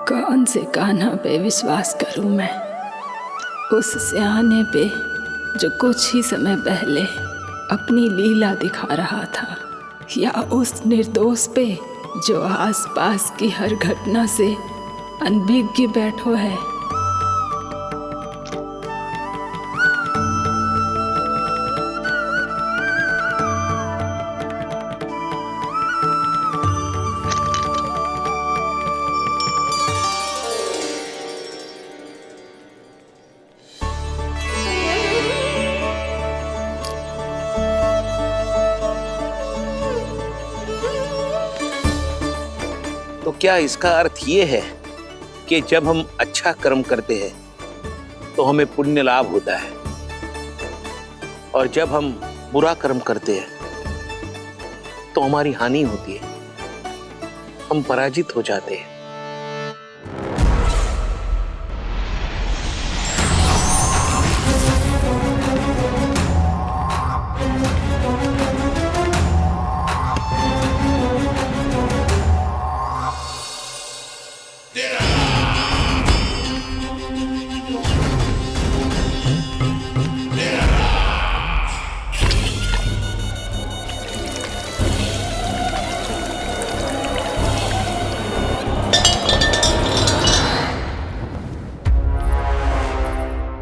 कौन से कान्हा पे विश्वास करूं मैं? उस सियाने पे जो कुछ ही समय पहले अपनी लीला दिखा रहा था, या उस निर्दोष पे जो आसपास की हर घटना से अनभिज्ञ बैठो है। क्या इसका अर्थ ये है कि जब हम अच्छा कर्म करते हैं तो हमें पुण्य लाभ होता है, और जब हम बुरा कर्म करते हैं तो हमारी हानि होती है, हम पराजित हो जाते हैं।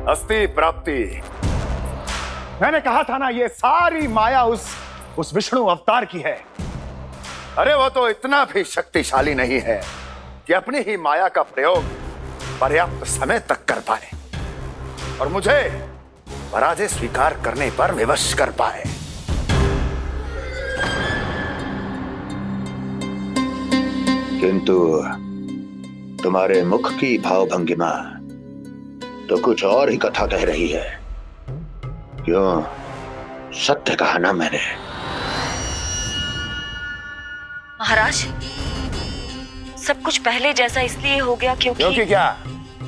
अस्ति प्राप्ति। मैंने कहा था ना, ये सारी माया उस विष्णु अवतार की है। अरे वो तो इतना भी शक्तिशाली नहीं है कि अपनी ही माया का प्रयोग पर्याप्त समय तक कर पाए और मुझे पराजय स्वीकार करने पर विवश कर पाए। किंतु तुम्हारे मुख की भावभंगिमा तो कुछ और ही कथा कह रही है। क्यों? सत्य कहा ना मैंने। महाराज, सब कुछ पहले जैसा इसलिए हो गया क्योंकि क्या?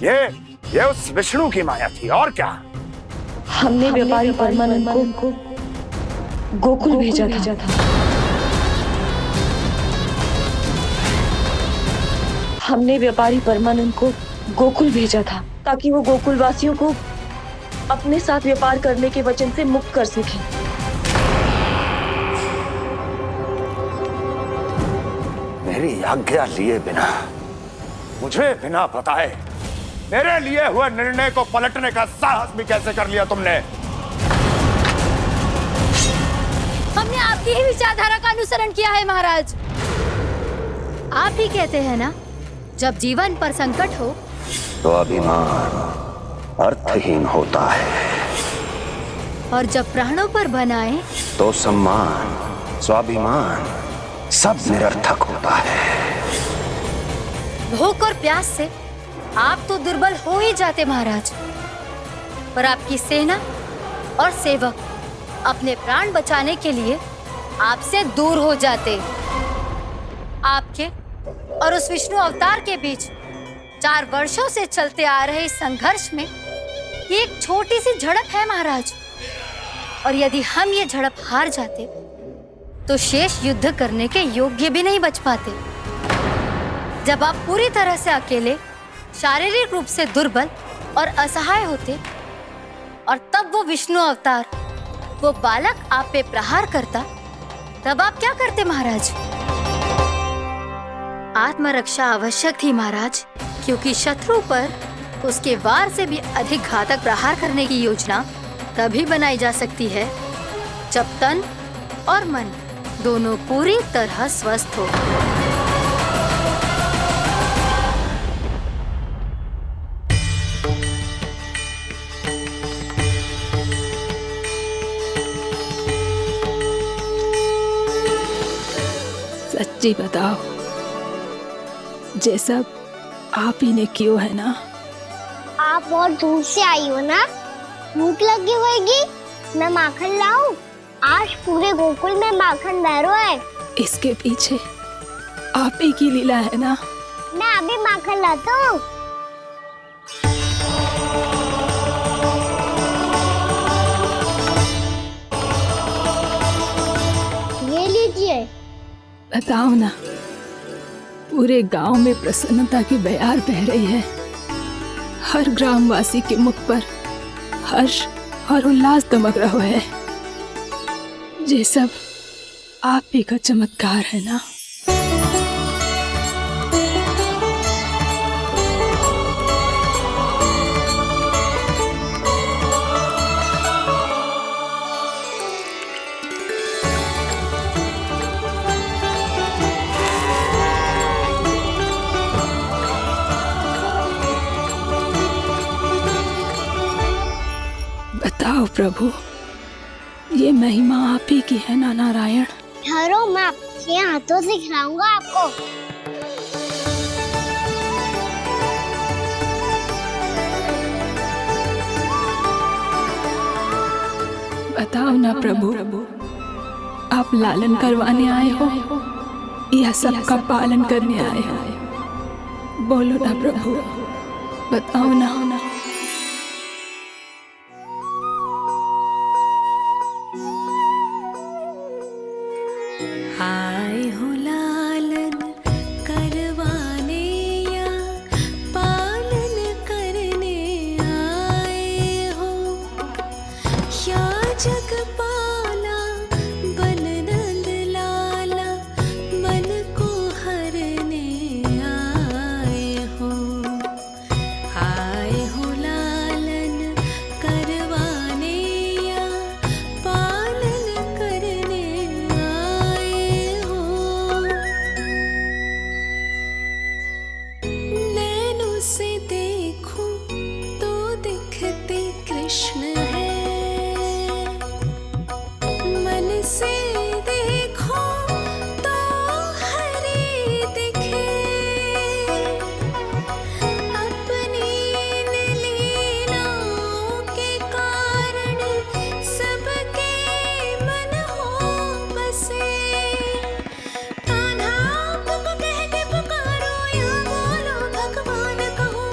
ये उस विष्णु की माया थी, और क्या? हमने व्यापारी परमानंद को गोकुल भेजा था। हमने व्यापारी परमानंद को गोकुल भेजा था ताकि वो गोकुल वासियों को अपने साथ व्यापार करने के वचन से मुक्त कर सके। मेरी आज्ञा लिए बिना, मुझे बिना बताए मेरे लिए हुए निर्णय को पलटने का साहस भी कैसे कर लिया तुमने? हमने आपकी ही विचारधारा का अनुसरण किया है महाराज। आप ही कहते हैं ना, जब जीवन पर संकट हो तो अभिमान अर्थहीन होता है, और जब प्राणों पर बनाए तो सम्मान स्वाभिमान सब निरर्थक होता है। भूख और प्यास से आप तो दुर्बल हो ही जाते महाराज, पर आपकी सेना और सेवक अपने प्राण बचाने के लिए आपसे दूर हो जाते। आपके और उस विष्णु अवतार के बीच 4 वर्षों से चलते आ रहे इस संघर्ष में ये एक छोटी सी झड़प है महाराज, और यदि हम ये झड़प हार जाते तो शेष युद्ध करने के योग्य भी नहीं बच पाते। जब आप पूरी तरह से अकेले, शारीरिक रूप से दुर्बल और असहाय होते, और तब वो विष्णु अवतार, वो बालक आप पे प्रहार करता, तब आप क्या करते महाराज? आत्मरक्षा आवश्यक थी महाराज, क्योंकि शत्रु पर उसके वार से भी अधिक घातक प्रहार करने की योजना तभी बनाई जा सकती है जब तन और मन दोनों पूरी तरह स्वस्थ हो। सच्ची बताओ, ये सब आप ही ने क्यों है ना? आप बहुत दूर से आई हो ना, भूख लगी होगी। मैं माखन लाऊं? आज पूरे गोकुल में माखन बह रहा है। इसके पीछे आप ही की लीला है ना? मैं अभी माखन लाता हूँ। ये लीजिए। बताओ ना, पूरे गांव में प्रसन्नता की बयार बह रही है। हर ग्रामवासी के मुख पर हर्ष और उल्लास दमक रहा है। ये सब आप ही का चमत्कार है ना? बताओ प्रभु, ये महिमा आप ही की है ना नारायण? ठहरो, मैं आपके हाथों से खिलाऊंगा आपको। बताओ ना प्रभु, आप लालन करवाने आए हो या सबका पालन करने आए हो? बोलो ना प्रभु, बताओ ना। आए हो लालन करवाने या पालन करने आए हो, या जगपाला बन नंद लाला मन को हरने आए हो। आए हो लालन करवाने या पालन करने आए हो। नैनों से देखूं तो दिखते कृष्ण है, मन से देखो तो हरि दिखे। अपनी लीलाओं के कारण सबके मन हो बसे। कान्हा आपको कह के पुकारो या बोलो भगवान कहो,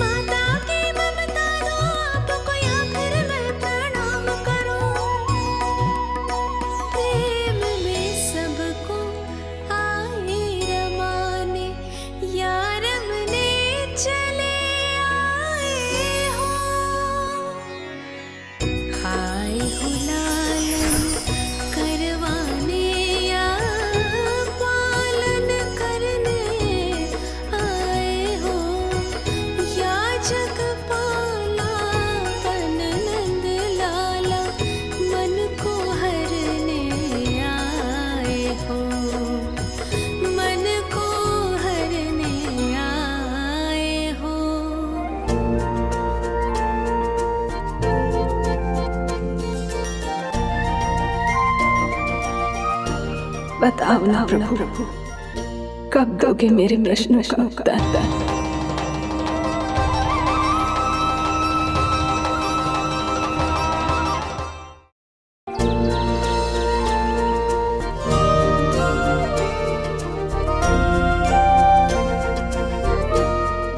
माता की ममता दो आपको या फिर मैं प्रणाम करूं। प्रेम में सबको आए रमाने, या रमने चले आए हो। आए हो लालन करवाने या पालन करने आए हो, या जगपाला बन नंद लाला मन को हरने आए हो। मन को हरने आए हो। बताओ ना प्रभु, कब दोगे मेरे प्रश्नों का उत्तर?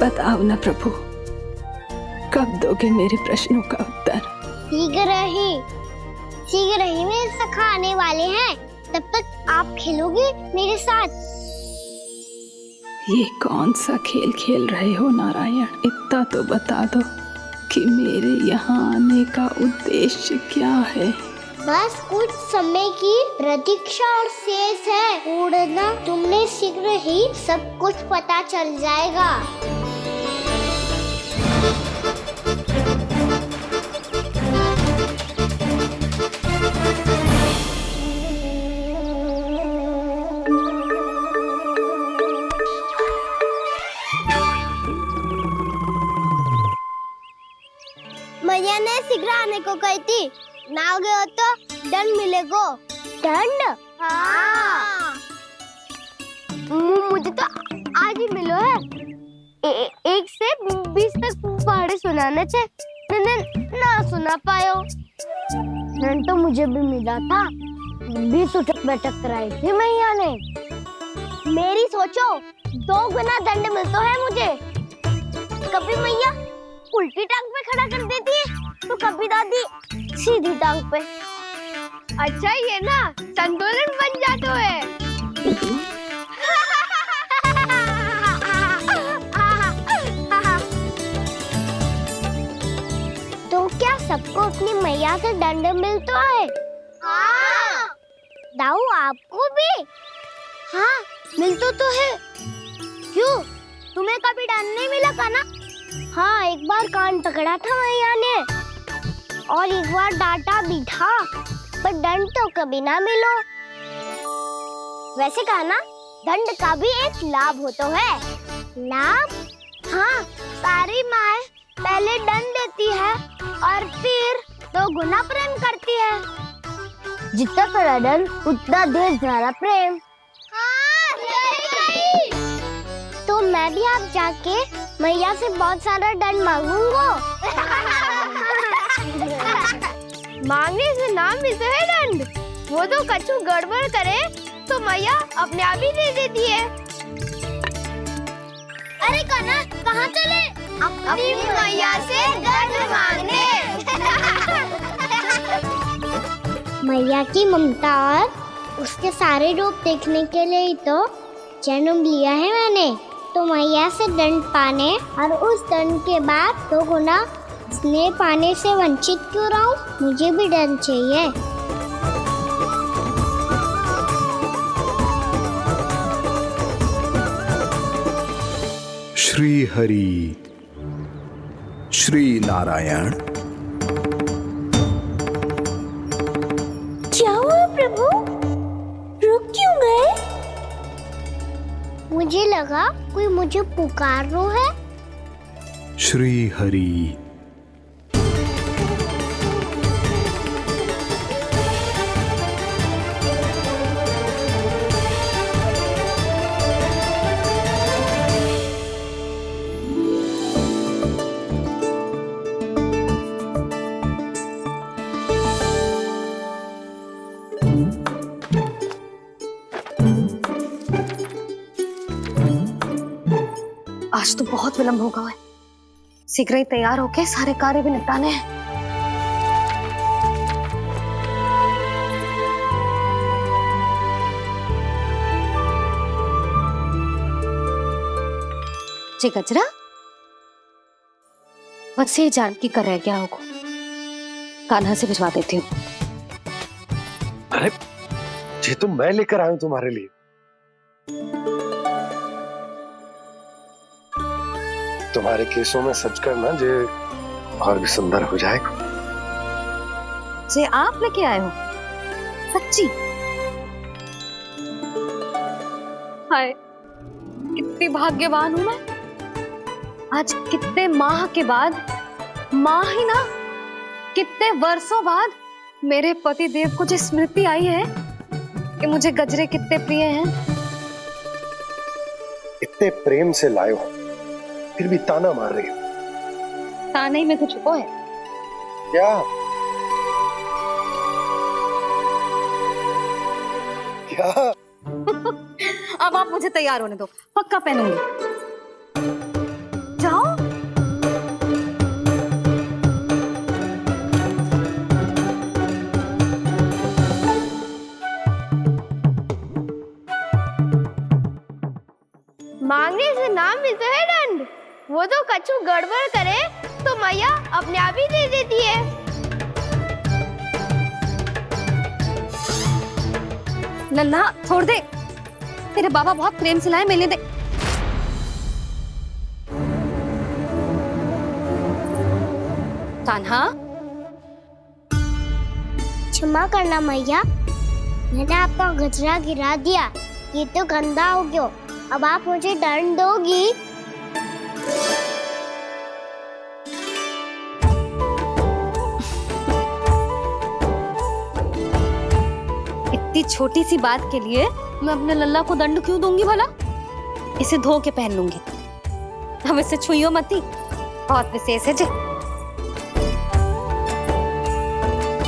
बताओ ना प्रभु, कब दोगे मेरे प्रश्नों का उत्तर? शीघ्र ही मेरे सखा आने वाले हैं, तब तक आप खेलोगे मेरे साथ। ये कौन सा खेल खेल रहे हो नारायण? इतना तो बता दो कि मेरे यहाँ आने का उद्देश्य क्या है? बस कुछ समय की प्रतीक्षा और शेष है। उड़ना तुमने शीघ्र ही सब कुछ पता चल जाएगा। मैया ने शीघ्र आने को कही थी, ना हो गए हो तो दंड मिलेगा। दंड? हाँ। मुझे तो आज ही मिलो है। 1 से 20 तक पहाड़े सुनाने थे, ना सुना पायो। दंड तो मुझे भी मिला था, 20 उठक बैठक कराई थी मैया ने। मेरी सोचो 2 गुना दंड मिलता है मुझे। कभी मैया उल्टी टांग पे खड़ा कर देती है, तो कभी दादी सीधी टांग पे। अच्छा ये ना संतुलन बन जाता है। तो क्या सबको अपनी मैया से दंड मिलता है? हाँ। दाऊ आपको भी? हाँ मिलता तो है। क्यों, तुम्हें कभी दंड नहीं मिला था ना? हाँ, एक बार कान पकड़ा था मैया ने और एक बार डांटा भी था, पर दंड तो कभी ना मिलो। वैसे कहा ना, दंड का भी एक लाभ होता है। लाभ? हाँ, सारी माँ पहले दंड देती है और फिर 2 गुना प्रेम करती है। जितना कड़ा दंड उतना ढेर सारा प्रेम। हाँ, तो मैं भी आप जाके मैया से बहुत सारा दंड मांगूंगा। मांगने से नाम मिलता है दंड। वो तो कछु गड़बड़ करे तो मैया अपने आप ही दे देती है। अरे कान्हा कहाँ चले? अपनी मैया से दंड मांगने। मैया की ममता और उसके सारे रूप देखने के लिए ही तो जन्म लिया है मैंने। तो मैया से दंड पाने और उस दंड के बाद 2 गुना स्नेह पाने से वंचित क्यों रहूं? मुझे भी दंड चाहिए। श्री हरि श्री नारायण। क्या हुआ प्रभु? रुक क्यों गए? मुझे लगा कोई मुझे पुकार रहा है। श्री हरि। आज तो बहुत विलंब होगा है। शीघ्र ही तैयार होके सारे कार्य भी निपटाने हैं। जी गजरा, बस ये जान की कर रह गया होगा। कान्हा से भिजवा देती हूँ। अरे ये तो मैं लेकर आया हूं तुम्हारे लिए। तुम्हारे केसों में सच करना जे और भी सुंदर हो जाएगा। जे आप लेके आए हो? सच्ची? हाय, कितनी भाग्यवान हूं मैं। आज कितने माह के बाद, माह ही ना, कितने वर्षों बाद मेरे पति देव को जो स्मृति आई है कि मुझे गजरे कितने प्रिय हैं। इतने प्रेम से लाए हो, फिर भी ताना मार रही हो। ताने में कुछ छुपो है क्या? क्या? अब आप मुझे तैयार होने दो, पक्का पहनूंगी। जाओ। मांगने से नाम मिलता है दंड। वो तो कछु गड़बड़ करे तो मैया अपने आप ही दे देती है। नन्हा छोड़ दे, तेरे बाबा बहुत प्रेम से लाए, मिलने दे। कान्हा, क्षमा करना मैया, मैंने आपका गजरा गिरा दिया। ये तो गंदा हो गया। अब आप मुझे दंड दोगी? इतनी छोटी सी बात के लिए मैं अपने लल्ला को दंड क्यों दूंगी भला? इसे धो के पहन लूंगी। हम इसे छुइयो मती, बहुत विशेष है जी।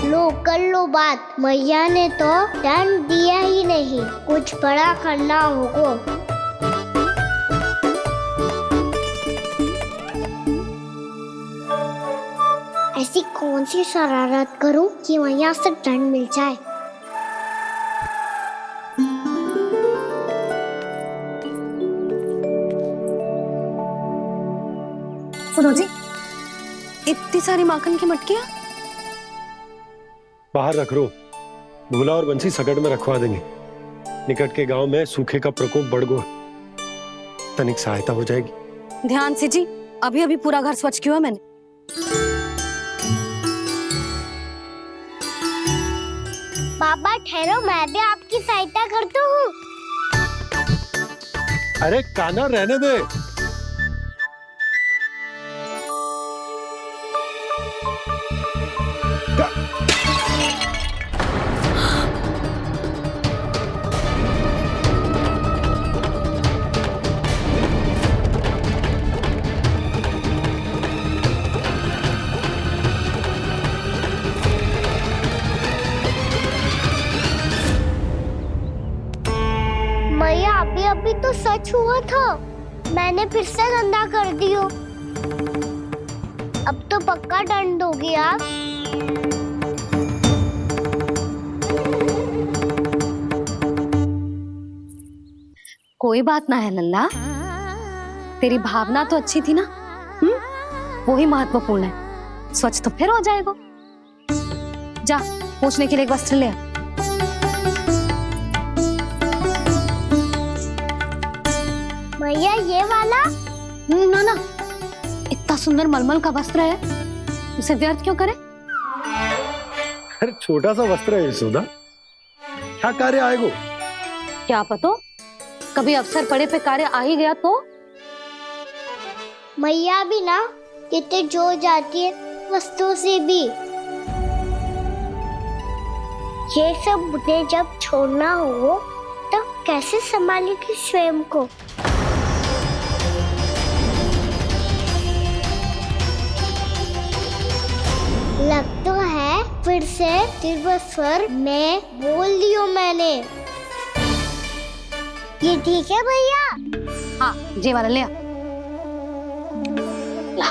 लो कर लो बात। मैया ने तो दंड दिया ही नहीं, कुछ बड़ा करना होगा। ऐसी कौन सी शरारत करूं कि मैया से दंड मिल जाए? सुनो जी, इतनी सारी माखन की मटकियां बाहर रख रो, भूला और बंसी सकट में रखवा देंगे। निकट के गांव में सूखे का प्रकोप बढ़ गया, तनिक सहायता हो जाएगी। ध्यान से जी, अभी अभी पूरा घर स्वच्छ किया मैंने। बाबा ठहरो, मैं भी आपकी सहायता करता हूँ। अरे कान्हा रहने दे। अभी तो सच हुआ था, मैंने फिर से गंदा कर दियो। अब तो पक्का दंड दोगी आप। कोई बात ना है लल्ला, तेरी भावना तो अच्छी थी ना, वही महत्वपूर्ण है। स्वच्छ तो फिर हो जाएगा। जा पोंछने के लिए एक वस्त्र ले आ। भैया ये वाला? ना ना, इतना सुंदर मलमल का वस्त्र है, उसे व्यर्थ क्यों करे? अरे छोटा सा वस्त्र है यशोदा, क्या कार्य आएगा? क्या पता, कभी अवसर पड़े पे कार्य आ ही गया तो? मैया भी ना कितने जो जाती है वस्तुओं से भी। ये सब मुझे जब छोड़ना हो तो कैसे संभालेगी स्वयं को? लग तो है फिर से तिरस्वर में बोल दियो मैंने। ये ठीक है भैया? हाँ, ये वाला ले आ। ला,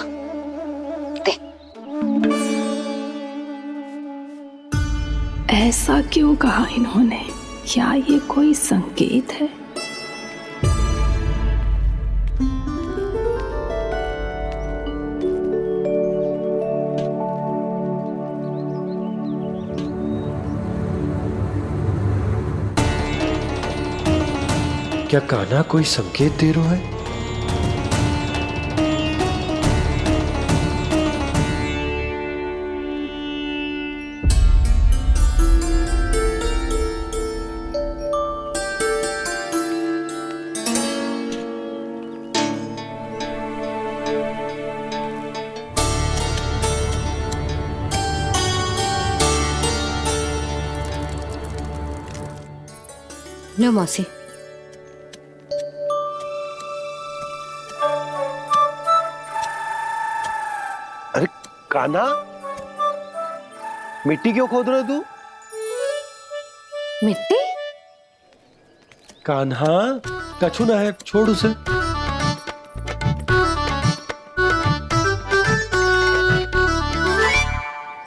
दे। ऐसा क्यों कहा इन्होंने? क्या ये कोई संकेत है? क्या कान्हा कोई संकेत दे रहा है? लो मौसी। अरे कान्हा, मिट्टी क्यों खोद रहे तू? मिट्टी? कान्हा, कछु ना है, छोड़ उसे।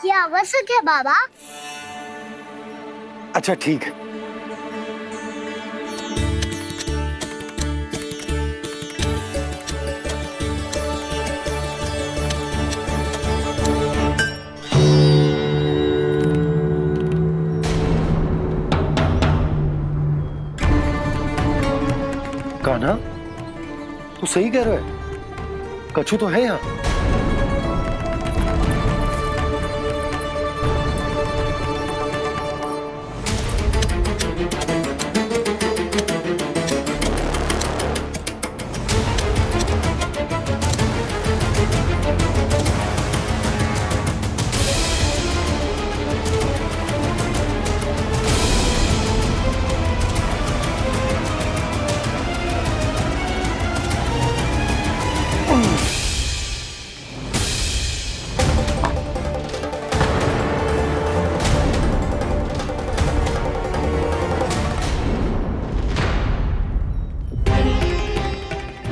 ये आवश्यक है बाबा। अच्छा ठीक है। कान्हा, तू सही कह रहा है, कछु तो है यहाँ।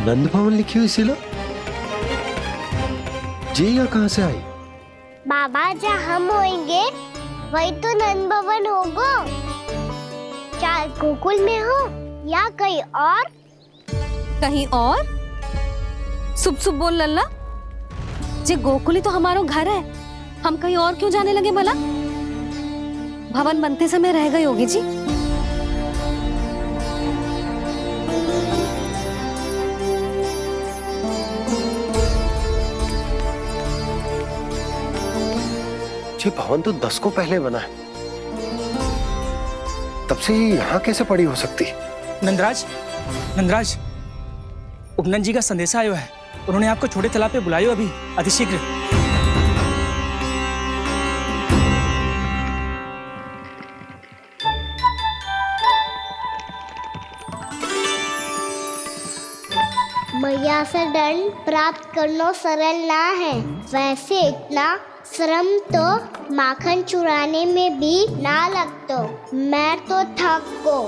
नंद भवन लिखी हुई सिला, जे यहाँ कहाँ से आई? बाबा जहाँ हम होंगे वही तो नंद भवन होगा। चाहे गोकुल में हो या कहीं और। कहीं और? सुब सुब बोल लल्ला, जे गोकुली तो हमारा घर है, हम कहीं और क्यों जाने लगे भला? भवन बनते समय रह गई होगी जी। ये भवन तो 10 को पहले बना है, तब से ये यहाँ कैसे पड़ी हो सकती? नंदराज, नंदराज, उपनंद जी का संदेशा आयो है। उन्होंने आपको छोटे तालाब पे बुलायो अभी, अतिशीघ्र। मैया से दंड प्राप्त करना सरल ना है। वैसे इतना श्रम तो माखन चुराने में भी ना लगतो। मैं तो थक को।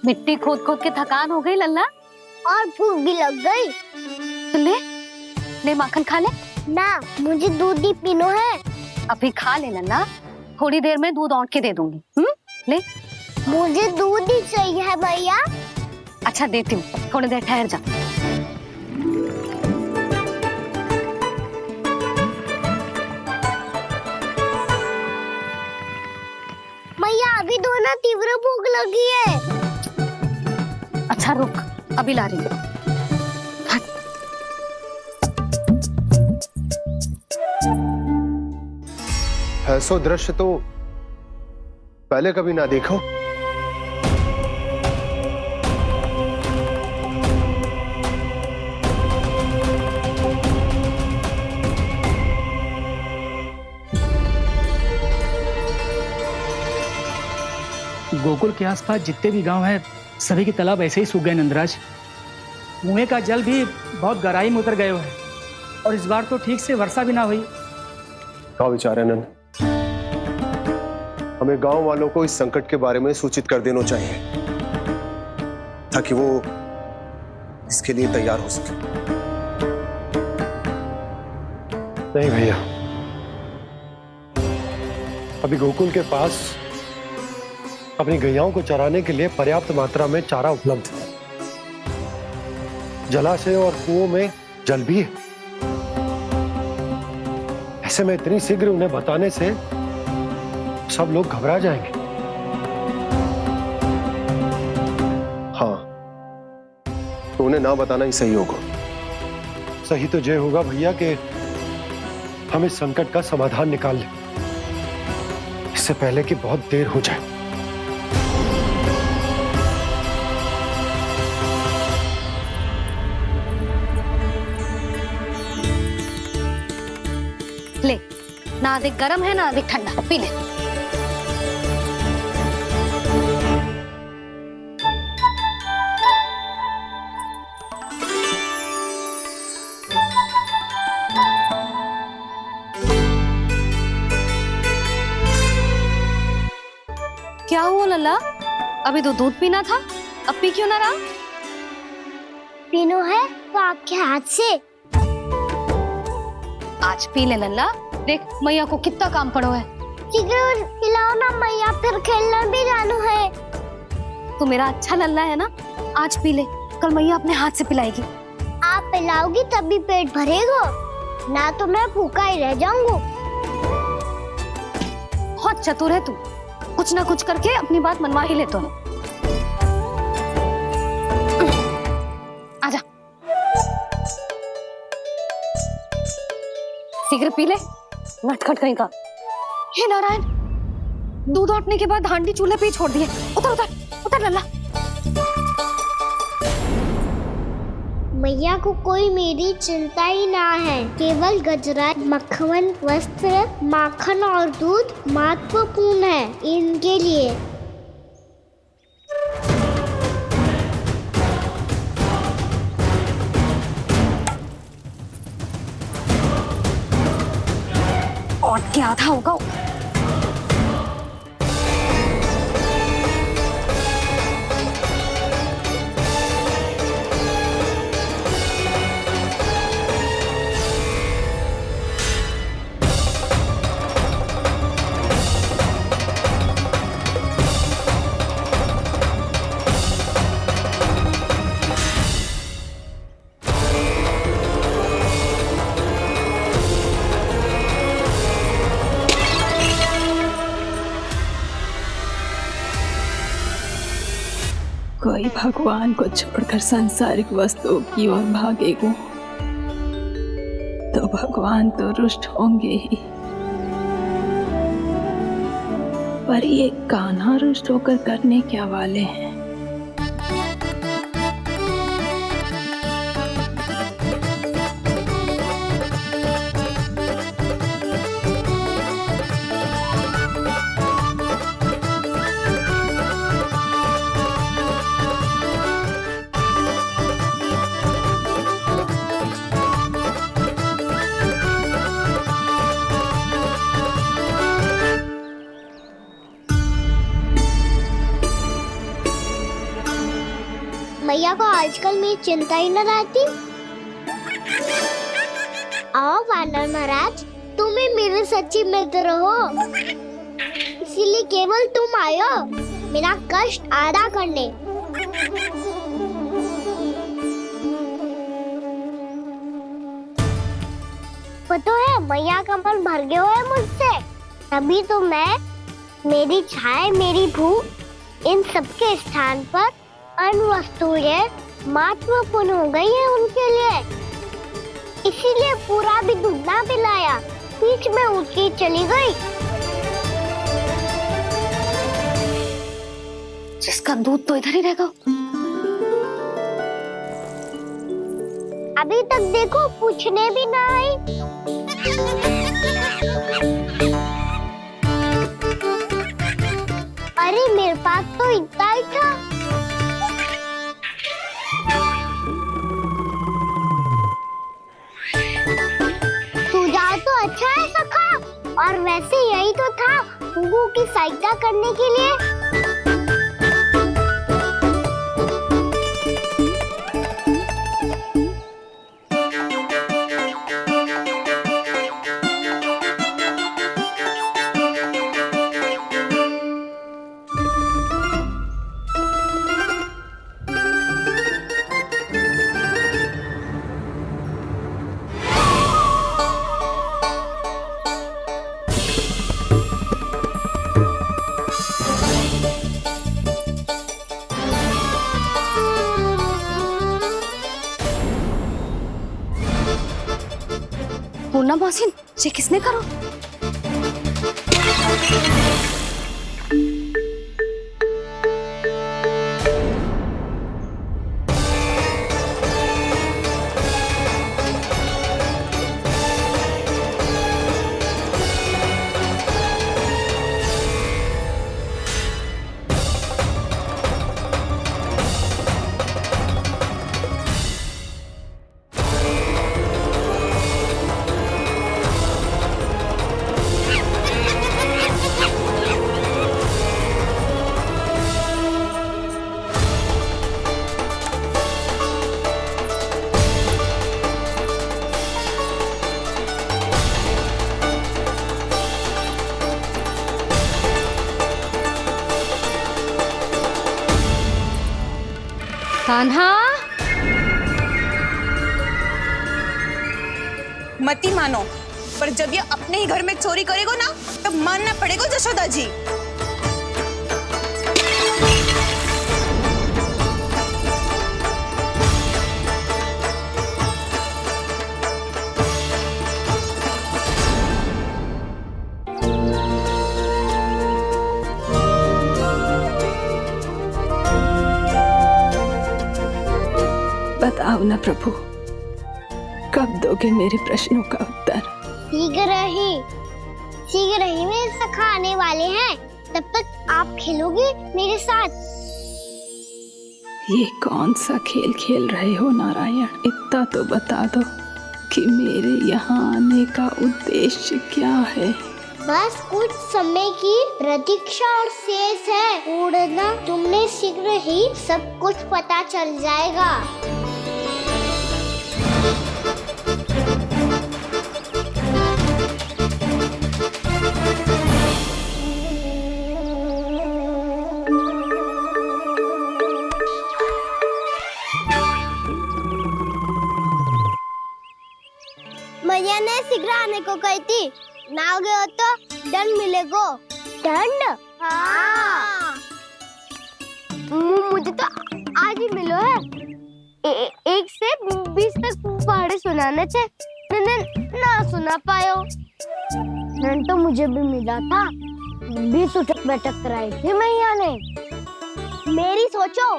मिट्टी खोद खोद के थकान हो गई लल्ला, और भूख भी लग गई। तो ले माखन खा ले। ना, मुझे दूध ही पीना है। अभी खा ले लल्ला, थोड़ी देर में दूध औंट के दे दूंगी। ले। मुझे दूध ही चाहिए है भैया। अच्छा देती हूँ, थोड़ी देर ठहर जा। भैया अभी तो ना तीव्र भूख लगी है। अच्छा रुक, अभी ला रही हूँ। ऐसा दृश्य तो पहले कभी ना देखो। गोकुल के आसपास जितने भी गांव हैं, सभी के तालाब ऐसे ही सूख गए नंदराज। कुएं का जल भी बहुत गहराई में उतर गए हुए हैं, और इस बार तो ठीक से वर्षा भी ना हुई। क्या विचार है नंद? हमें गांव वालों को इस संकट के बारे में सूचित कर देना चाहिए, ताकि वो इसके लिए तैयार हो सके। नहीं भैया, अभी गोकुल के पास अपनी गैयाओं को चराने के लिए पर्याप्त मात्रा में चारा उपलब्ध है। जलाशय और कुओं में जल भी है। ऐसे में इतनी शीघ्र उन्हें बताने से सब लोग घबरा जाएंगे। हाँ, तो उन्हें ना बताना ही सही होगा। सही तो ये होगा भैया कि हम इस संकट का समाधान निकाल लें, इससे पहले कि बहुत देर हो जाए। ले, ना अधिक गर्म है ना अधिक ठंडा, पी ले। क्या हुआ लल्ला? अभी तो दूध पीना था, अब पी क्यों ना रहा? पीनो है तो आपके हाथ से। आज पी ले लल्ला, देख मैया को कितना काम पड़ो है। शीघ्र खिलाओ ना मैया, फिर खेलने भी जाना है। तू मेरा अच्छा लल्ला है ना, आज पी ले, कल मैया अपने हाथ से पिलाएगी। आप पिलाओगी तभी पेट भरेगा, ना तो मैं भूखा ही रह जाऊंगा। बहुत चतुर है तू, कुछ ना कुछ करके अपनी बात मनवा ही लेता है। आजा, शीघ्र पी ले, नटखट कहीं का। हे नारायण, दूध औटने के बाद हांडी चूल्हे पे ही छोड़ दिए। उतर उतर उतर लल्ला। मैया को कोई मेरी चिंता ही ना है। केवल गजरा, मक्खन, वस्त्र, माखन और दूध महत्वपूर्ण है इनके लिए। और क्या था होगा? कोई भगवान को छोड़कर सांसारिक वस्तुओं की ओर भागेगा तो भगवान तो रुष्ट होंगे ही, पर ये कान्हा रुष्ट होकर करने क्या वाले हैं? मैया को आजकल मेरी चिंता ही न रहती। आओ वानर महाराज, तुम ही मेरे सच्ची मित्र हो, इसीलिए केवल तुम आयो मेरा कष्ट आधा करने। पता है मैया का मन भर गया है मुझसे, तभी तो मैं, मेरी छाया, मेरी भूख, इन सबके स्थान पर अन्य वस्तुएं महत्वपूर्ण हो गई है उनके लिए। इसीलिए पूरा भी दूध ना पिलाया, बीच में उठ के चली गई। जिसका दूध तो इधर ही रहेगा। अभी तक देखो पूछने भी ना आई। अरे मेरे पास तो इतना ही था। सुझाव तो अच्छा है सखा, और वैसे यही तो था गुगु की सहायता करने के लिए। पूर्णा मौसी, ये किसने करो? कान्हा, मती मानो, पर जब ये अपने ही घर में चोरी करेगा ना, तब मानना पड़ेगा जशोदा जी। बताओ ना प्रभु, कब दोगे मेरे प्रश्नों का उत्तर? शीघ्र ही मेरे सखा आने वाले हैं, तब तक आप खेलोगे मेरे साथ। ये कौन सा खेल खेल रहे हो नारायण? इतना तो बता दो कि मेरे यहाँ आने का उद्देश्य क्या है? बस कुछ समय की प्रतीक्षा और शेष है उड़ना। तुमने शीघ्र ही सब कुछ पता चल जाएगा। मैया ने शीघ्र आने को कही थी, ना हो गए हो तो दंड मिलेगा। दंड? हाँ। मुझे तो आज ही मिलो है। 1 से 20 तक पहाड़े सुनाने थे, ना सुना पायो। दंड तो मुझे भी मिला था, 20 उठक बैठक कराई थी मैया ने। मेरी सोचो,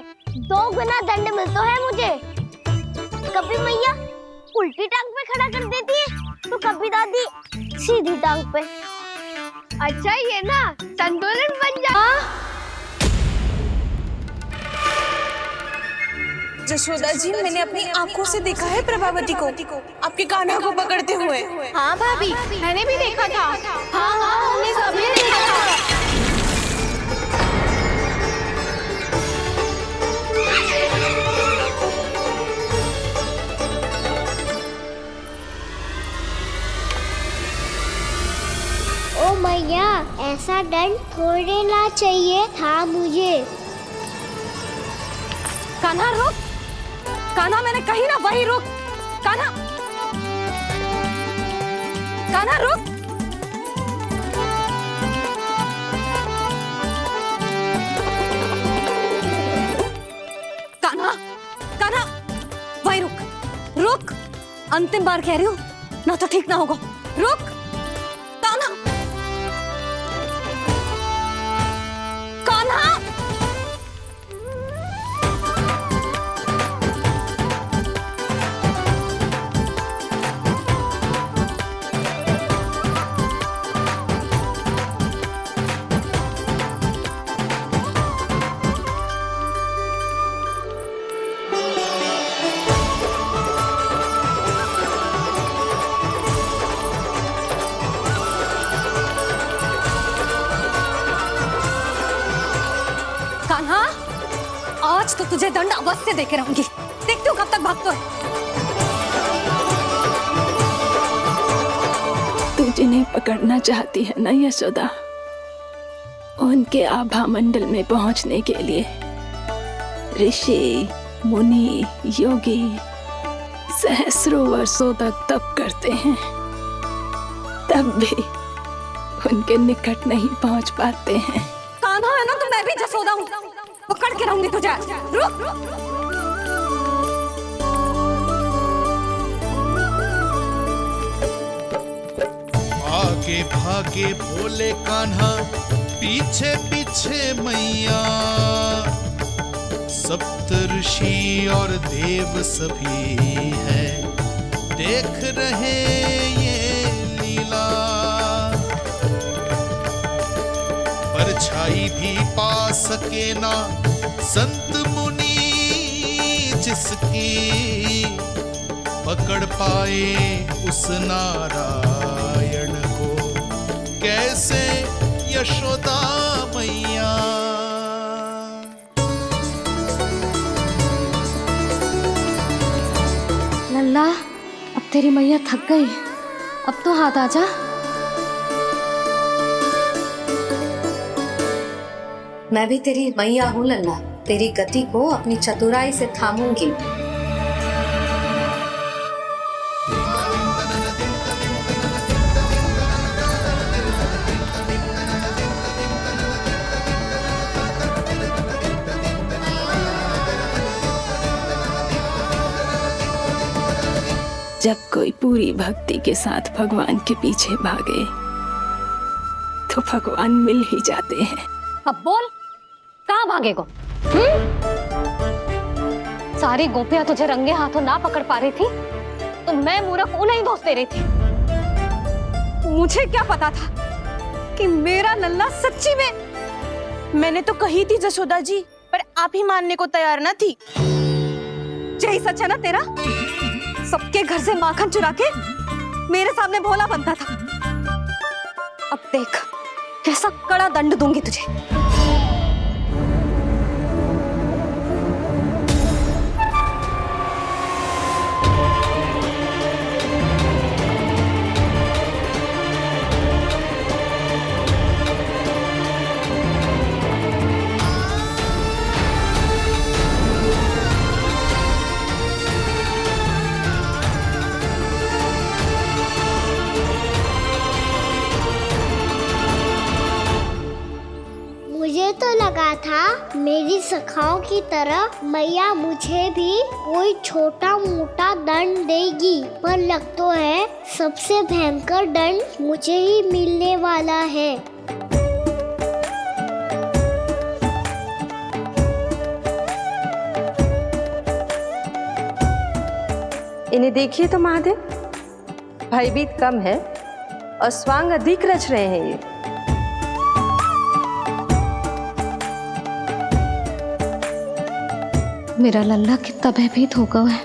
2 गुना दंड मिलता है मुझे। कभी मैया उल्टी टांग पे खड़ा कर देती है, तो कभी दादी सीधी टांग पे। अच्छा ये ना संतुलन बन जा। जशोदा जी, मैंने अपनी आंखों से देखा है प्रभावती को आपके कान्हा को पकड़ते हुए। हाँ भाभी, मैंने भी देखा था। हाँ, हमने सभी देखा था। ऐसा दंड थोड़े ना चाहिए था मुझे। कान्हा रुक, कान्हा मैंने कही ना वही रुक, कान्हा, कान्हा रुक। कान्हा, कान्हा वही रुक, रुक, अंतिम बार कह रही हूँ, ना तो ठीक ना होगा, रुक कान्हा, कान्हा। कान्हा, आज तो तुझे दंड अवश्य देके रहूंगी, देखती हूँ कब तक भागता है। तू जिन्हें पकड़ना चाहती है ना यशोदा, उनके आभा मंडल में पहुंचने के लिए ऋषि, मुनि, योगी सहस्रों वर्षों तक तप करते हैं, तब भी उनके निकट नहीं पहुंच पाते हैं। कान्हा है ना, तो मैं भी जसोदा हूँ, पकड़ के रहूंगी तुझे। रुक, आगे भागे भोले कान्हा, पीछे पीछे मैया, सप्त ऋषि और देव सभी हैं, देख रहे ये लीला। परछाई भी पा सके ना संत मुनि जिसकी, पकड़ पाए उस नारायण को कैसे यशोदा मैया। लल्ला, अब तेरी मैया थक गई, अब तो हाथ आजा। मैं भी तेरी मैया हूँ लल्ला, तेरी गति को अपनी चतुराई से थामूंगी। जब कोई पूरी भक्ति के साथ भगवान के पीछे भागे तो भगवान मिल ही जाते हैं। अब बोल, कहाँ भागेगो? सारी गोपियां तुझे रंगे हाथों ना पकड़ पा रही थी, तो मैं मूर्ख उन्हें ही दोष दे रही थी। मुझे क्या पता था कि मेरा लल्ला सच्ची में। मैंने तो कही थी जसोदा जी, पर आप ही मानने को तैयार ना थी। यही सच है ना तेरा? सबके घर से माखन चुरा के मेरे सामने भोला बनता था। अब देख कैसा कड़ा दंड दूंगी तुझे। मुझे तो लगा था मेरी सखाओं की तरह मैया मुझे भी कोई छोटा मोटा दंड देगी, पर लग तो है सबसे भयंकर दंड मुझे ही मिलने वाला है। इन्हें देखिए तो महादेव, भयभीत कम है और स्वांग अधिक रच रहे हैं ये। मेरा लल्ला कितना भयभीत होगा है,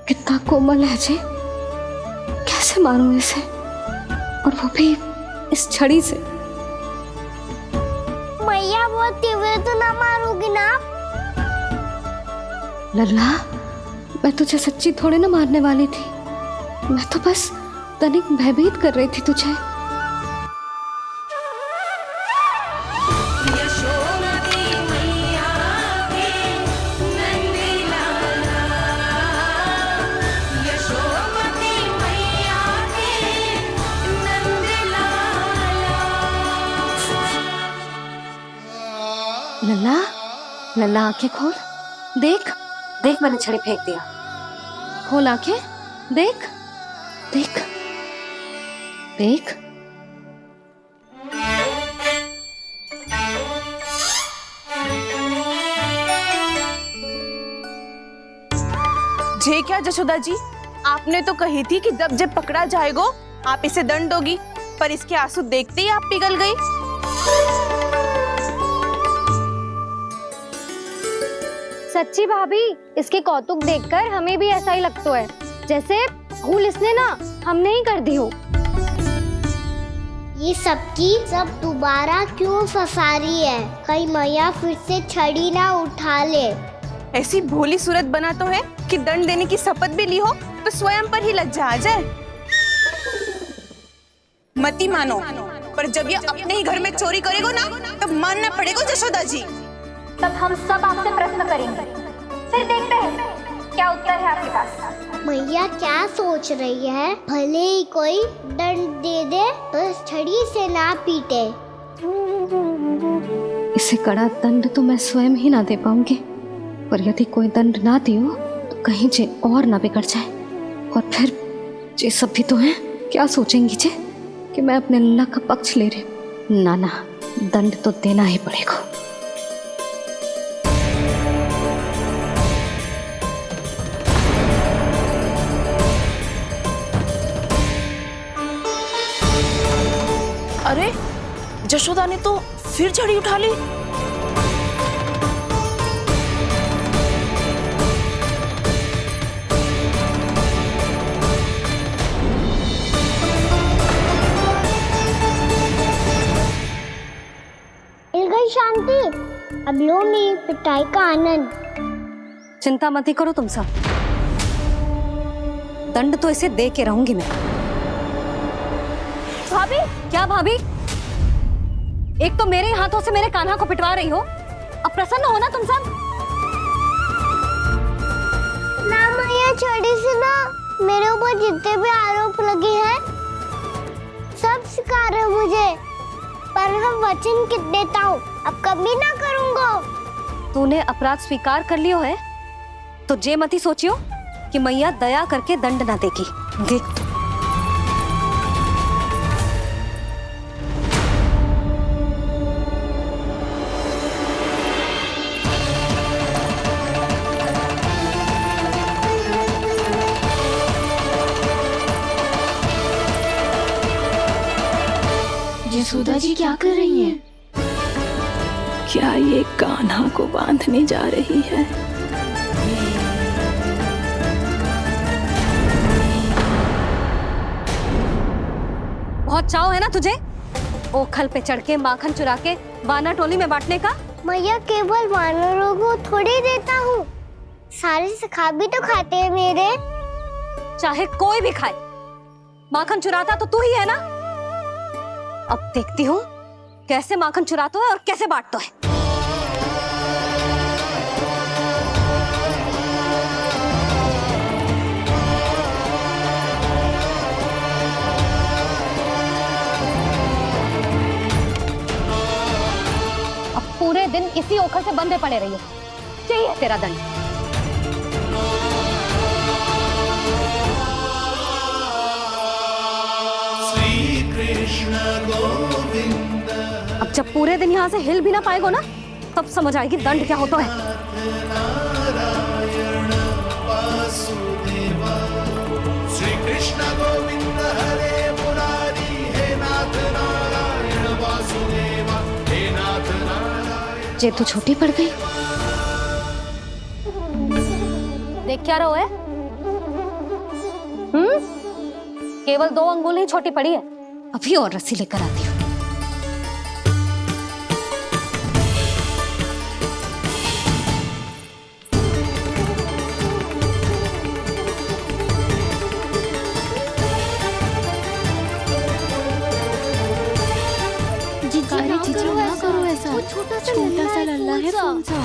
कितना कोमल है जी। कैसे मारूं इसे, और वो भी इस छड़ी से। मैया बहुत तीव्र तो ना मारोगी ना? लल्ला, मैं तुझे सच्ची थोड़े ना मारने वाली थी, मैं तो बस तनिक भयभीत कर रही थी तुझे। लल्ला आंखें खोल, देख देख मैंने छड़ी फेंक दिया। खोल आंखें, देख देख देख। जे क्या जशोदा जी, आपने तो कही थी कि जब जब पकड़ा जाएगा आप इसे दंड दोगी, पर इसके आंसू देखते ही आप पिघल गई। सच्ची भाभी, इसके कौतुक देखकर हमें भी ऐसा ही लगता है जैसे भूल इसने ना हमने ही कर दी हो। ये सबकी सब दोबारा क्यों फंसा रही है? कहीं मैया फिर से छड़ी ना उठा ले। ऐसी भोली सूरत बना तो है कि दंड देने की शपथ भी ली हो तो स्वयं पर ही लज्जा आ जाए। मती मानो, पर जब ये अपने ही घर में चोरी करेगा ना तब मानना पड़ेगा जशोदा जी। तब हम सब आपसे प्रश्न करेंगे, फिर देखते हैं क्या उत्तर है आपके पास। मैया क्या सोच रही है? भले ही कोई दंड दे दे, बस छड़ी से ना पीटे। इसे कड़ा दंड तो मैं स्वयं ही ना दे पाऊंगी, पर यदि कोई दंड ना दियो तो कहीं जे और ना बिगड़ जाए, और फिर जे सब भी तो हैं, क्या सोचेंगी जे कि मैं अपने लल्ला का पक्ष ले रही। ना ना, दंड तो देना ही पड़ेगा। अरे जशोदा ने तो फिर छड़ी उठा ली। मिल गई शांति, अब लो मेरी पिटाई का आनंद। चिंता मत ही करो तुम सब, दंड तो इसे दे के रहूंगी मैं। भाभी, क्या भाभी? एक तो मेरे हाथों से मेरे कान्हा को पिटवा रही हो, अब प्रसन्न हो ना तुम सब? ना मैया, छड़ी से ना मेरे ऊपर जितने भी आरोप लगे हैं सब स्वीकार है मुझे, पर हम वचन कित देता हूँ अब कभी ना करूँगा। तूने अपराध स्वीकार कर लियो है तो जे मत ही सोचियो कि मैया दया करके दंड ना देगी। देख यशोदा जी क्या कर रही हैं? क्या ये कान्हा को बांधने जा रही है? बहुत चाव है ना तुझे ओखल पे चढ़ के माखन चुरा के वानर टोली में बांटने का? मैया, केवल वानरों को थोड़ी देता हूँ, सारे सखा भी तो खाते हैं मेरे। चाहे कोई भी खाए, माखन चुराता तो तू ही है ना। अब देखती हूँ कैसे माखन चुराता है और कैसे बांटता है। अब पूरे दिन इसी ओखल से बंधे पड़े रहिए, चाहिए तेरा दंड। अब जब पूरे दिन यहाँ से हिल भी ना पाएगो ना, तब समझ आएगी दंड क्या होता है। श्री कृष्ण गोविंद हरे मुरारी, हे नाथ नारायण वासुदेव, हे नाथ नारायण। जे तो छोटी पड़ गई। देख क्या रहो है? केवल 2 अंगुल ही छोटी पड़ी है, अभी और रस्सी लेकर आती हूँ। ना करो ऐसा, छोटा सा लल्ला है कौन सा?